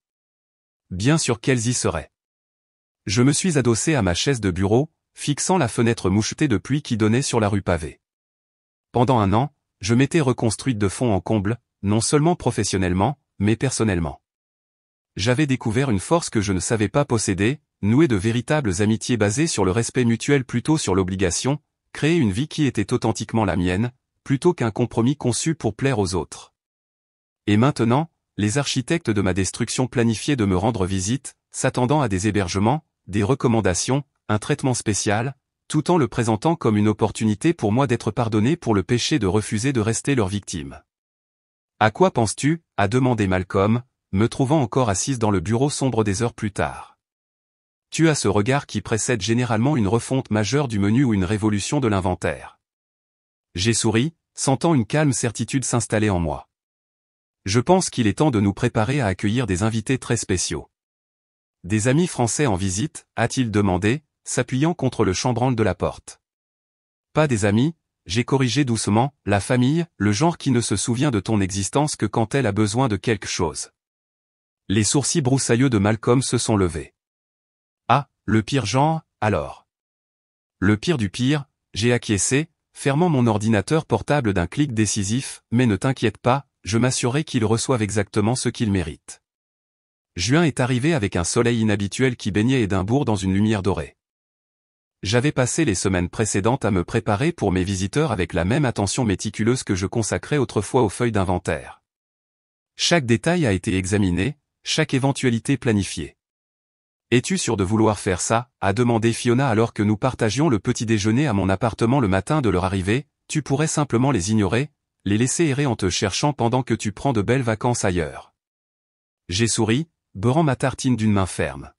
Bien sûr qu'elles y seraient. Je me suis adossé à ma chaise de bureau, fixant la fenêtre mouchetée de pluie qui donnait sur la rue pavée. Pendant 1 an, je m'étais reconstruite de fond en comble, non seulement professionnellement, mais personnellement. J'avais découvert une force que je ne savais pas posséder, noué de véritables amitiés basées sur le respect mutuel plutôt sur l'obligation, créer une vie qui était authentiquement la mienne, plutôt qu'un compromis conçu pour plaire aux autres. Et maintenant, les architectes de ma destruction planifiaient de me rendre visite, s'attendant à des hébergements, des recommandations, un traitement spécial, tout en le présentant comme une opportunité pour moi d'être pardonné pour le péché de refuser de rester leur victime. À quoi penses-tu ? A demandé Malcolm, me trouvant encore assise dans le bureau sombre des heures plus tard. Tu as ce regard qui précède généralement une refonte majeure du menu ou une révolution de l'inventaire. J'ai souri, sentant une calme certitude s'installer en moi. Je pense qu'il est temps de nous préparer à accueillir des invités très spéciaux. Des amis français en visite, a-t-il demandé, s'appuyant contre le chambranle de la porte. Pas des amis, j'ai corrigé doucement, la famille, le genre qui ne se souvient de ton existence que quand elle a besoin de quelque chose. Les sourcils broussailleux de Malcolm se sont levés. Ah, le pire genre, alors. Le pire du pire, j'ai acquiescé, fermant mon ordinateur portable d'un clic décisif, mais ne t'inquiète pas, je m'assurerai qu'ils reçoivent exactement ce qu'ils méritent. Juin est arrivé avec un soleil inhabituel qui baignait Édimbourg dans une lumière dorée. J'avais passé les semaines précédentes à me préparer pour mes visiteurs avec la même attention méticuleuse que je consacrais autrefois aux feuilles d'inventaire. Chaque détail a été examiné, chaque éventualité planifiée. « Es-tu sûr de vouloir faire ça ?» a demandé Fiona alors que nous partagions le petit déjeuner à mon appartement le matin de leur arrivée. Tu pourrais simplement les ignorer, les laisser errer en te cherchant pendant que tu prends de belles vacances ailleurs. J'ai souri, beurrant ma tartine d'une main ferme.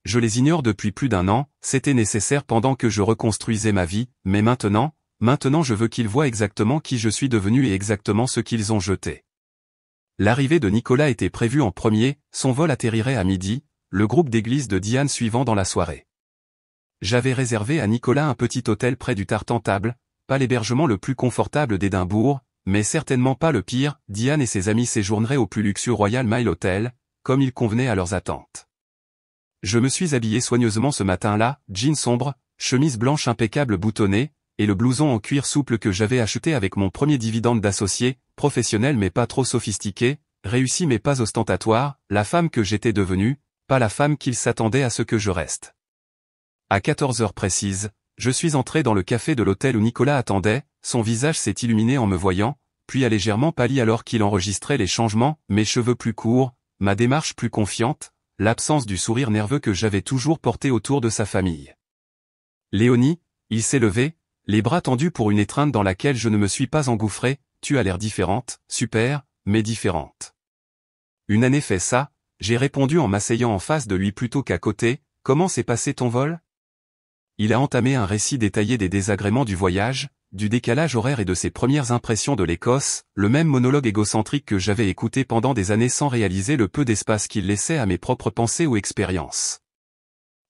Je les ignore depuis plus d'1 an, c'était nécessaire pendant que je reconstruisais ma vie, mais maintenant je veux qu'ils voient exactement qui je suis devenu et exactement ce qu'ils ont jeté. L'arrivée de Nicolas était prévue en premier, son vol atterrirait à midi, le groupe d'église de Diane suivant dans la soirée. J'avais réservé à Nicolas un petit hôtel près du Tartentable, pas l'hébergement le plus confortable d'Édimbourg, mais certainement pas le pire. Diane et ses amis séjourneraient au plus luxueux Royal Mile Hotel, comme il convenait à leurs attentes. Je me suis habillé soigneusement ce matin-là, jean sombre, chemise blanche impeccable boutonnée, et le blouson en cuir souple que j'avais acheté avec mon premier dividende d'associé, professionnel mais pas trop sophistiqué, réussi mais pas ostentatoire, la femme que j'étais devenue, pas la femme qu'il s'attendait à ce que je reste. À 14 heures précises, je suis entré dans le café de l'hôtel où Nicolas attendait, son visage s'est illuminé en me voyant, puis a légèrement pâli alors qu'il enregistrait les changements, mes cheveux plus courts, ma démarche plus confiante, l'absence du sourire nerveux que j'avais toujours porté autour de sa famille. Léonie, il s'est levé, les bras tendus pour une étreinte dans laquelle je ne me suis pas engouffré. Tu as l'air différente, super, mais différente. Une année fait ça, j'ai répondu en m'asseyant en face de lui plutôt qu'à côté. Comment s'est passé ton vol ? Il a entamé un récit détaillé des désagréments du voyage, du décalage horaire et de ses premières impressions de l'Écosse, le même monologue égocentrique que j'avais écouté pendant des années sans réaliser le peu d'espace qu'il laissait à mes propres pensées ou expériences.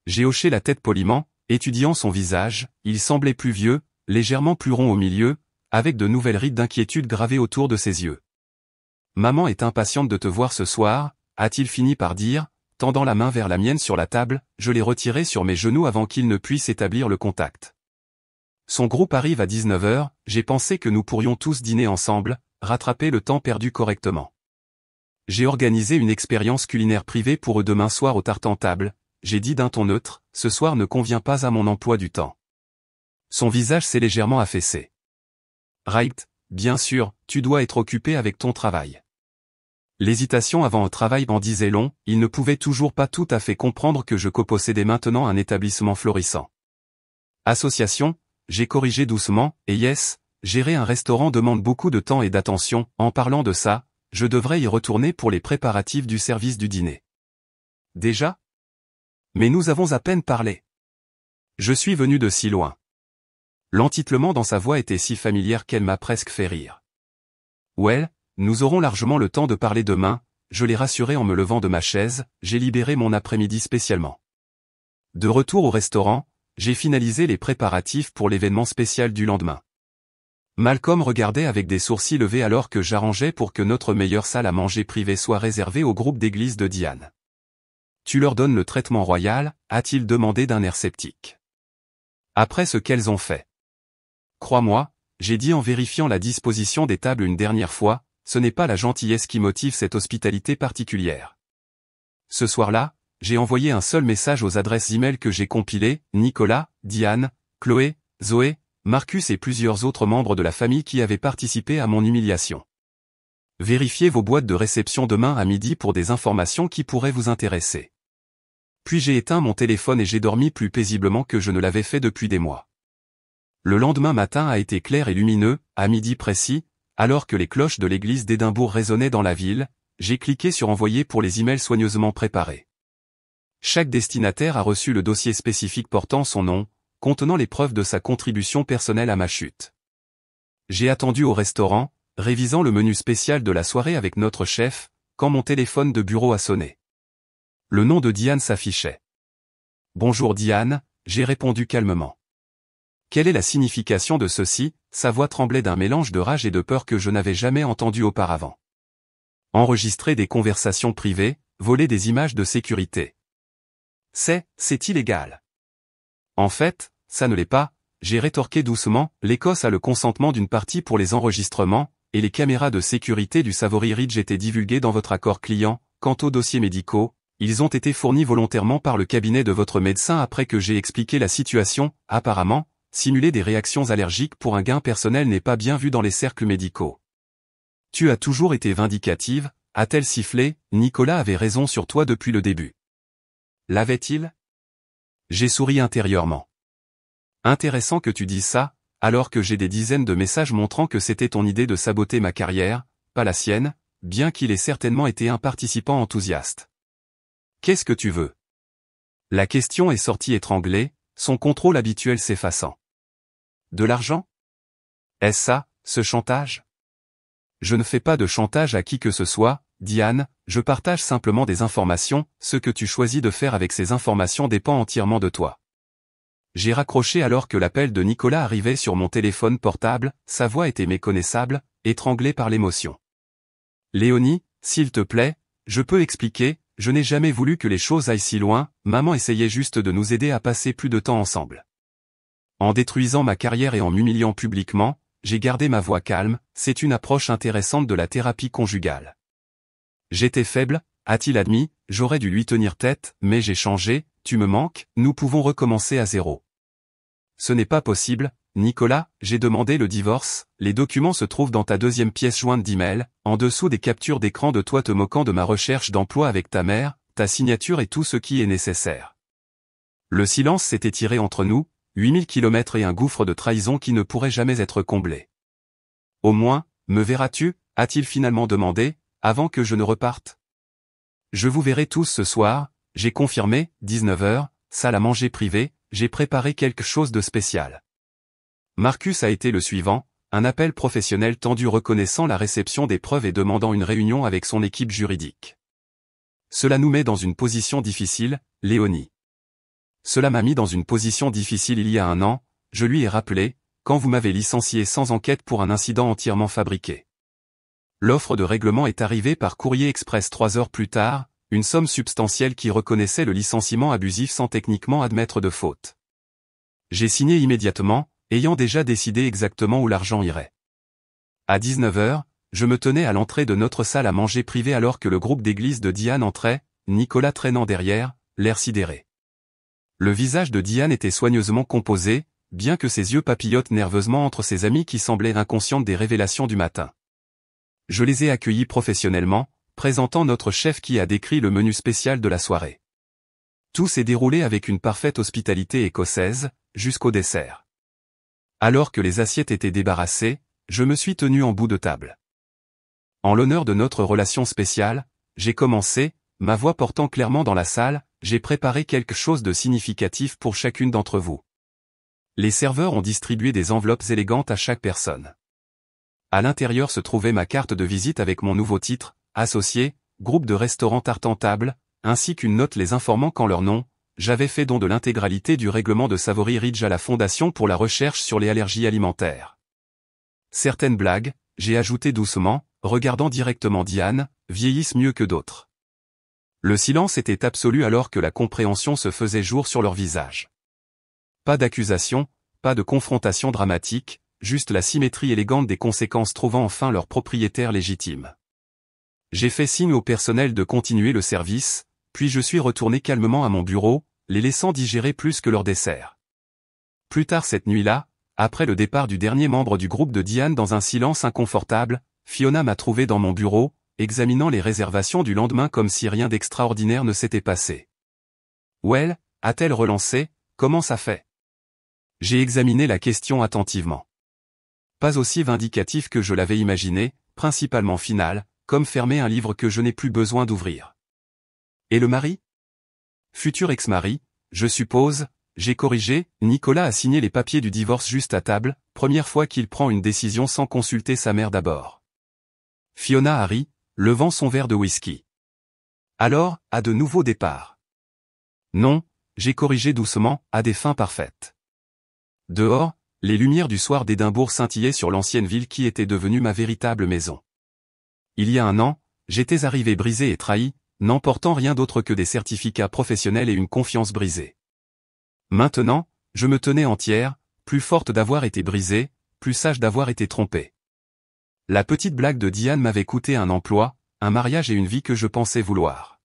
J'ai hoché la tête poliment, étudiant son visage. Il semblait plus vieux, légèrement plus rond au milieu, avec de nouvelles rides d'inquiétude gravées autour de ses yeux. « Maman est impatiente de te voir ce soir », a-t-il fini par dire, tendant la main vers la mienne sur la table. Je l'ai retirée sur mes genoux avant qu'il ne puisse établir le contact. Son groupe arrive à 19 heures, j'ai pensé que nous pourrions tous dîner ensemble, rattraper le temps perdu correctement. J'ai organisé une expérience culinaire privée pour eux demain soir au Tartentable, j'ai dit d'un ton neutre, ce soir ne convient pas à mon emploi du temps. Son visage s'est légèrement affaissé. Right, bien sûr, tu dois être occupé avec ton travail. L'hésitation avant un travail en disait long, il ne pouvait toujours pas tout à fait comprendre que je copossédais maintenant un établissement florissant. Association, j'ai corrigé doucement, et yes, gérer un restaurant demande beaucoup de temps et d'attention. En parlant de ça, je devrais y retourner pour les préparatifs du service du dîner. Déjà ? Mais nous avons à peine parlé. Je suis venu de si loin. L'entitlement dans sa voix était si familière qu'elle m'a presque fait rire. Well, nous aurons largement le temps de parler demain, je l'ai rassuré en me levant de ma chaise, j'ai libéré mon après-midi spécialement. De retour au restaurant, j'ai finalisé les préparatifs pour l'événement spécial du lendemain. Malcolm regardait avec des sourcils levés alors que j'arrangeais pour que notre meilleure salle à manger privée soit réservée au groupe d'église de Diane. Tu leur donnes le traitement royal, a-t-il demandé d'un air sceptique. Après ce qu'elles ont fait. Crois-moi, j'ai dit en vérifiant la disposition des tables une dernière fois, ce n'est pas la gentillesse qui motive cette hospitalité particulière. Ce soir-là, j'ai envoyé un seul message aux adresses e-mail que j'ai compilées, Nicolas, Diane, Chloé, Zoé, Marcus et plusieurs autres membres de la famille qui avaient participé à mon humiliation. Vérifiez vos boîtes de réception demain à midi pour des informations qui pourraient vous intéresser. Puis j'ai éteint mon téléphone et j'ai dormi plus paisiblement que je ne l'avais fait depuis des mois. Le lendemain matin a été clair et lumineux, à midi précis, alors que les cloches de l'église d'Édimbourg résonnaient dans la ville, j'ai cliqué sur envoyer pour les emails soigneusement préparés. Chaque destinataire a reçu le dossier spécifique portant son nom, contenant les preuves de sa contribution personnelle à ma chute. J'ai attendu au restaurant, révisant le menu spécial de la soirée avec notre chef, quand mon téléphone de bureau a sonné. Le nom de Diane s'affichait. Bonjour Diane, j'ai répondu calmement. Quelle est la signification de ceci? Sa voix tremblait d'un mélange de rage et de peur que je n'avais jamais entendu auparavant. Enregistrer des conversations privées, voler des images de sécurité. C'est illégal. En fait, ça ne l'est pas, j'ai rétorqué doucement, l'Écosse a le consentement d'une partie pour les enregistrements, et les caméras de sécurité du Savory Ridge étaient divulguées dans votre accord client. Quant aux dossiers médicaux, ils ont été fournis volontairement par le cabinet de votre médecin après que j'ai expliqué la situation. Apparemment, simuler des réactions allergiques pour un gain personnel n'est pas bien vu dans les cercles médicaux. Tu as toujours été vindicative, a-t-elle sifflé, Nicolas avait raison sur toi depuis le début. L'avait-il? J'ai souri intérieurement. Intéressant que tu dises ça, alors que j'ai des dizaines de messages montrant que c'était ton idée de saboter ma carrière, pas la sienne, bien qu'il ait certainement été un participant enthousiaste. Qu'est-ce que tu veux? La question est sortie étranglée, son contrôle habituel s'effaçant. De l'argent? Est-ce ça, ce chantage? Je ne fais pas de chantage à qui que ce soit, Diane, je partage simplement des informations, ce que tu choisis de faire avec ces informations dépend entièrement de toi. J'ai raccroché alors que l'appel de Nicolas arrivait sur mon téléphone portable, sa voix était méconnaissable, étranglée par l'émotion. Léonie, s'il te plaît, je peux expliquer, je n'ai jamais voulu que les choses aillent si loin, maman essayait juste de nous aider à passer plus de temps ensemble. En détruisant ma carrière et en m'humiliant publiquement, j'ai gardé ma voix calme, c'est une approche intéressante de la thérapie conjugale. J'étais faible, a-t-il admis, j'aurais dû lui tenir tête, mais j'ai changé, tu me manques, nous pouvons recommencer à zéro. Ce n'est pas possible, Nicolas, j'ai demandé le divorce, les documents se trouvent dans ta deuxième pièce jointe d'email, en dessous des captures d'écran de toi te moquant de ma recherche d'emploi avec ta mère, ta signature et tout ce qui est nécessaire. Le silence s'est étiré entre nous, 8000 kilomètres et un gouffre de trahison qui ne pourrait jamais être comblé. Au moins, me verras-tu, a-t-il finalement demandé, avant que je ne reparte? Je vous verrai tous ce soir, j'ai confirmé, 19h, salle à manger privée, j'ai préparé quelque chose de spécial. Marcus a été le suivant, un appel professionnel tendu reconnaissant la réception des preuves et demandant une réunion avec son équipe juridique. Cela nous met dans une position difficile, Léonie. Cela m'a mis dans une position difficile il y a un an, je lui ai rappelé, quand vous m'avez licencié sans enquête pour un incident entièrement fabriqué. L'offre de règlement est arrivée par courrier express 3 heures plus tard, une somme substantielle qui reconnaissait le licenciement abusif sans techniquement admettre de faute. J'ai signé immédiatement, ayant déjà décidé exactement où l'argent irait. À 19h, je me tenais à l'entrée de notre salle à manger privée alors que le groupe d'église de Diane entrait, Nicolas traînant derrière, l'air sidéré. Le visage de Diane était soigneusement composé, bien que ses yeux papillotent nerveusement entre ses amies qui semblaient inconscientes des révélations du matin. Je les ai accueillis professionnellement, présentant notre chef qui a décrit le menu spécial de la soirée. Tout s'est déroulé avec une parfaite hospitalité écossaise, jusqu'au dessert. Alors que les assiettes étaient débarrassées, je me suis tenu en bout de table. En l'honneur de notre relation spéciale, j'ai commencé, ma voix portant clairement dans la salle, j'ai préparé quelque chose de significatif pour chacune d'entre vous. Les serveurs ont distribué des enveloppes élégantes à chaque personne. À l'intérieur se trouvait ma carte de visite avec mon nouveau titre, associé, groupe de restaurants Tartentable, ainsi qu'une note les informant qu'en leur nom, j'avais fait don de l'intégralité du règlement de Savory Ridge à la Fondation pour la recherche sur les allergies alimentaires. Certaines blagues, j'ai ajouté doucement, regardant directement Diane, vieillissent mieux que d'autres. Le silence était absolu alors que la compréhension se faisait jour sur leur visage. Pas d'accusation, pas de confrontation dramatique, juste la symétrie élégante des conséquences trouvant enfin leur propriétaire légitime. J'ai fait signe au personnel de continuer le service, puis je suis retourné calmement à mon bureau, les laissant digérer plus que leur dessert. Plus tard cette nuit-là, après le départ du dernier membre du groupe de Diane dans un silence inconfortable, Fiona m'a trouvé dans mon bureau, examinant les réservations du lendemain comme si rien d'extraordinaire ne s'était passé. Well, a-t-elle relancé, comment ça fait? J'ai examiné la question attentivement. Pas aussi vindicatif que je l'avais imaginé, principalement final, comme fermer un livre que je n'ai plus besoin d'ouvrir. Et le mari? Futur ex-mari, je suppose, j'ai corrigé, Nicolas a signé les papiers du divorce juste à table, première fois qu'il prend une décision sans consulter sa mère d'abord. Fiona a ri, levant son verre de whisky. Alors, à de nouveaux départs. Non, j'ai corrigé doucement, à des fins parfaites. Dehors, les lumières du soir d'Édimbourg scintillaient sur l'ancienne ville qui était devenue ma véritable maison. Il y a un an, j'étais arrivé brisé et trahi, n'emportant rien d'autre que des certificats professionnels et une confiance brisée. Maintenant, je me tenais entière, plus forte d'avoir été brisée, plus sage d'avoir été trompée. La petite blague de Diane m'avait coûté un emploi, un mariage et une vie que je pensais vouloir.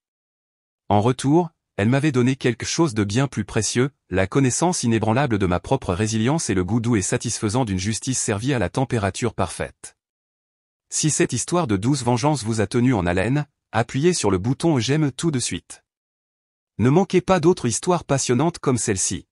En retour, elle m'avait donné quelque chose de bien plus précieux, la connaissance inébranlable de ma propre résilience et le goût doux et satisfaisant d'une justice servie à la température parfaite. Si cette histoire de douce vengeance vous a tenu en haleine, appuyez sur le bouton j'aime tout de suite. Ne manquez pas d'autres histoires passionnantes comme celle-ci.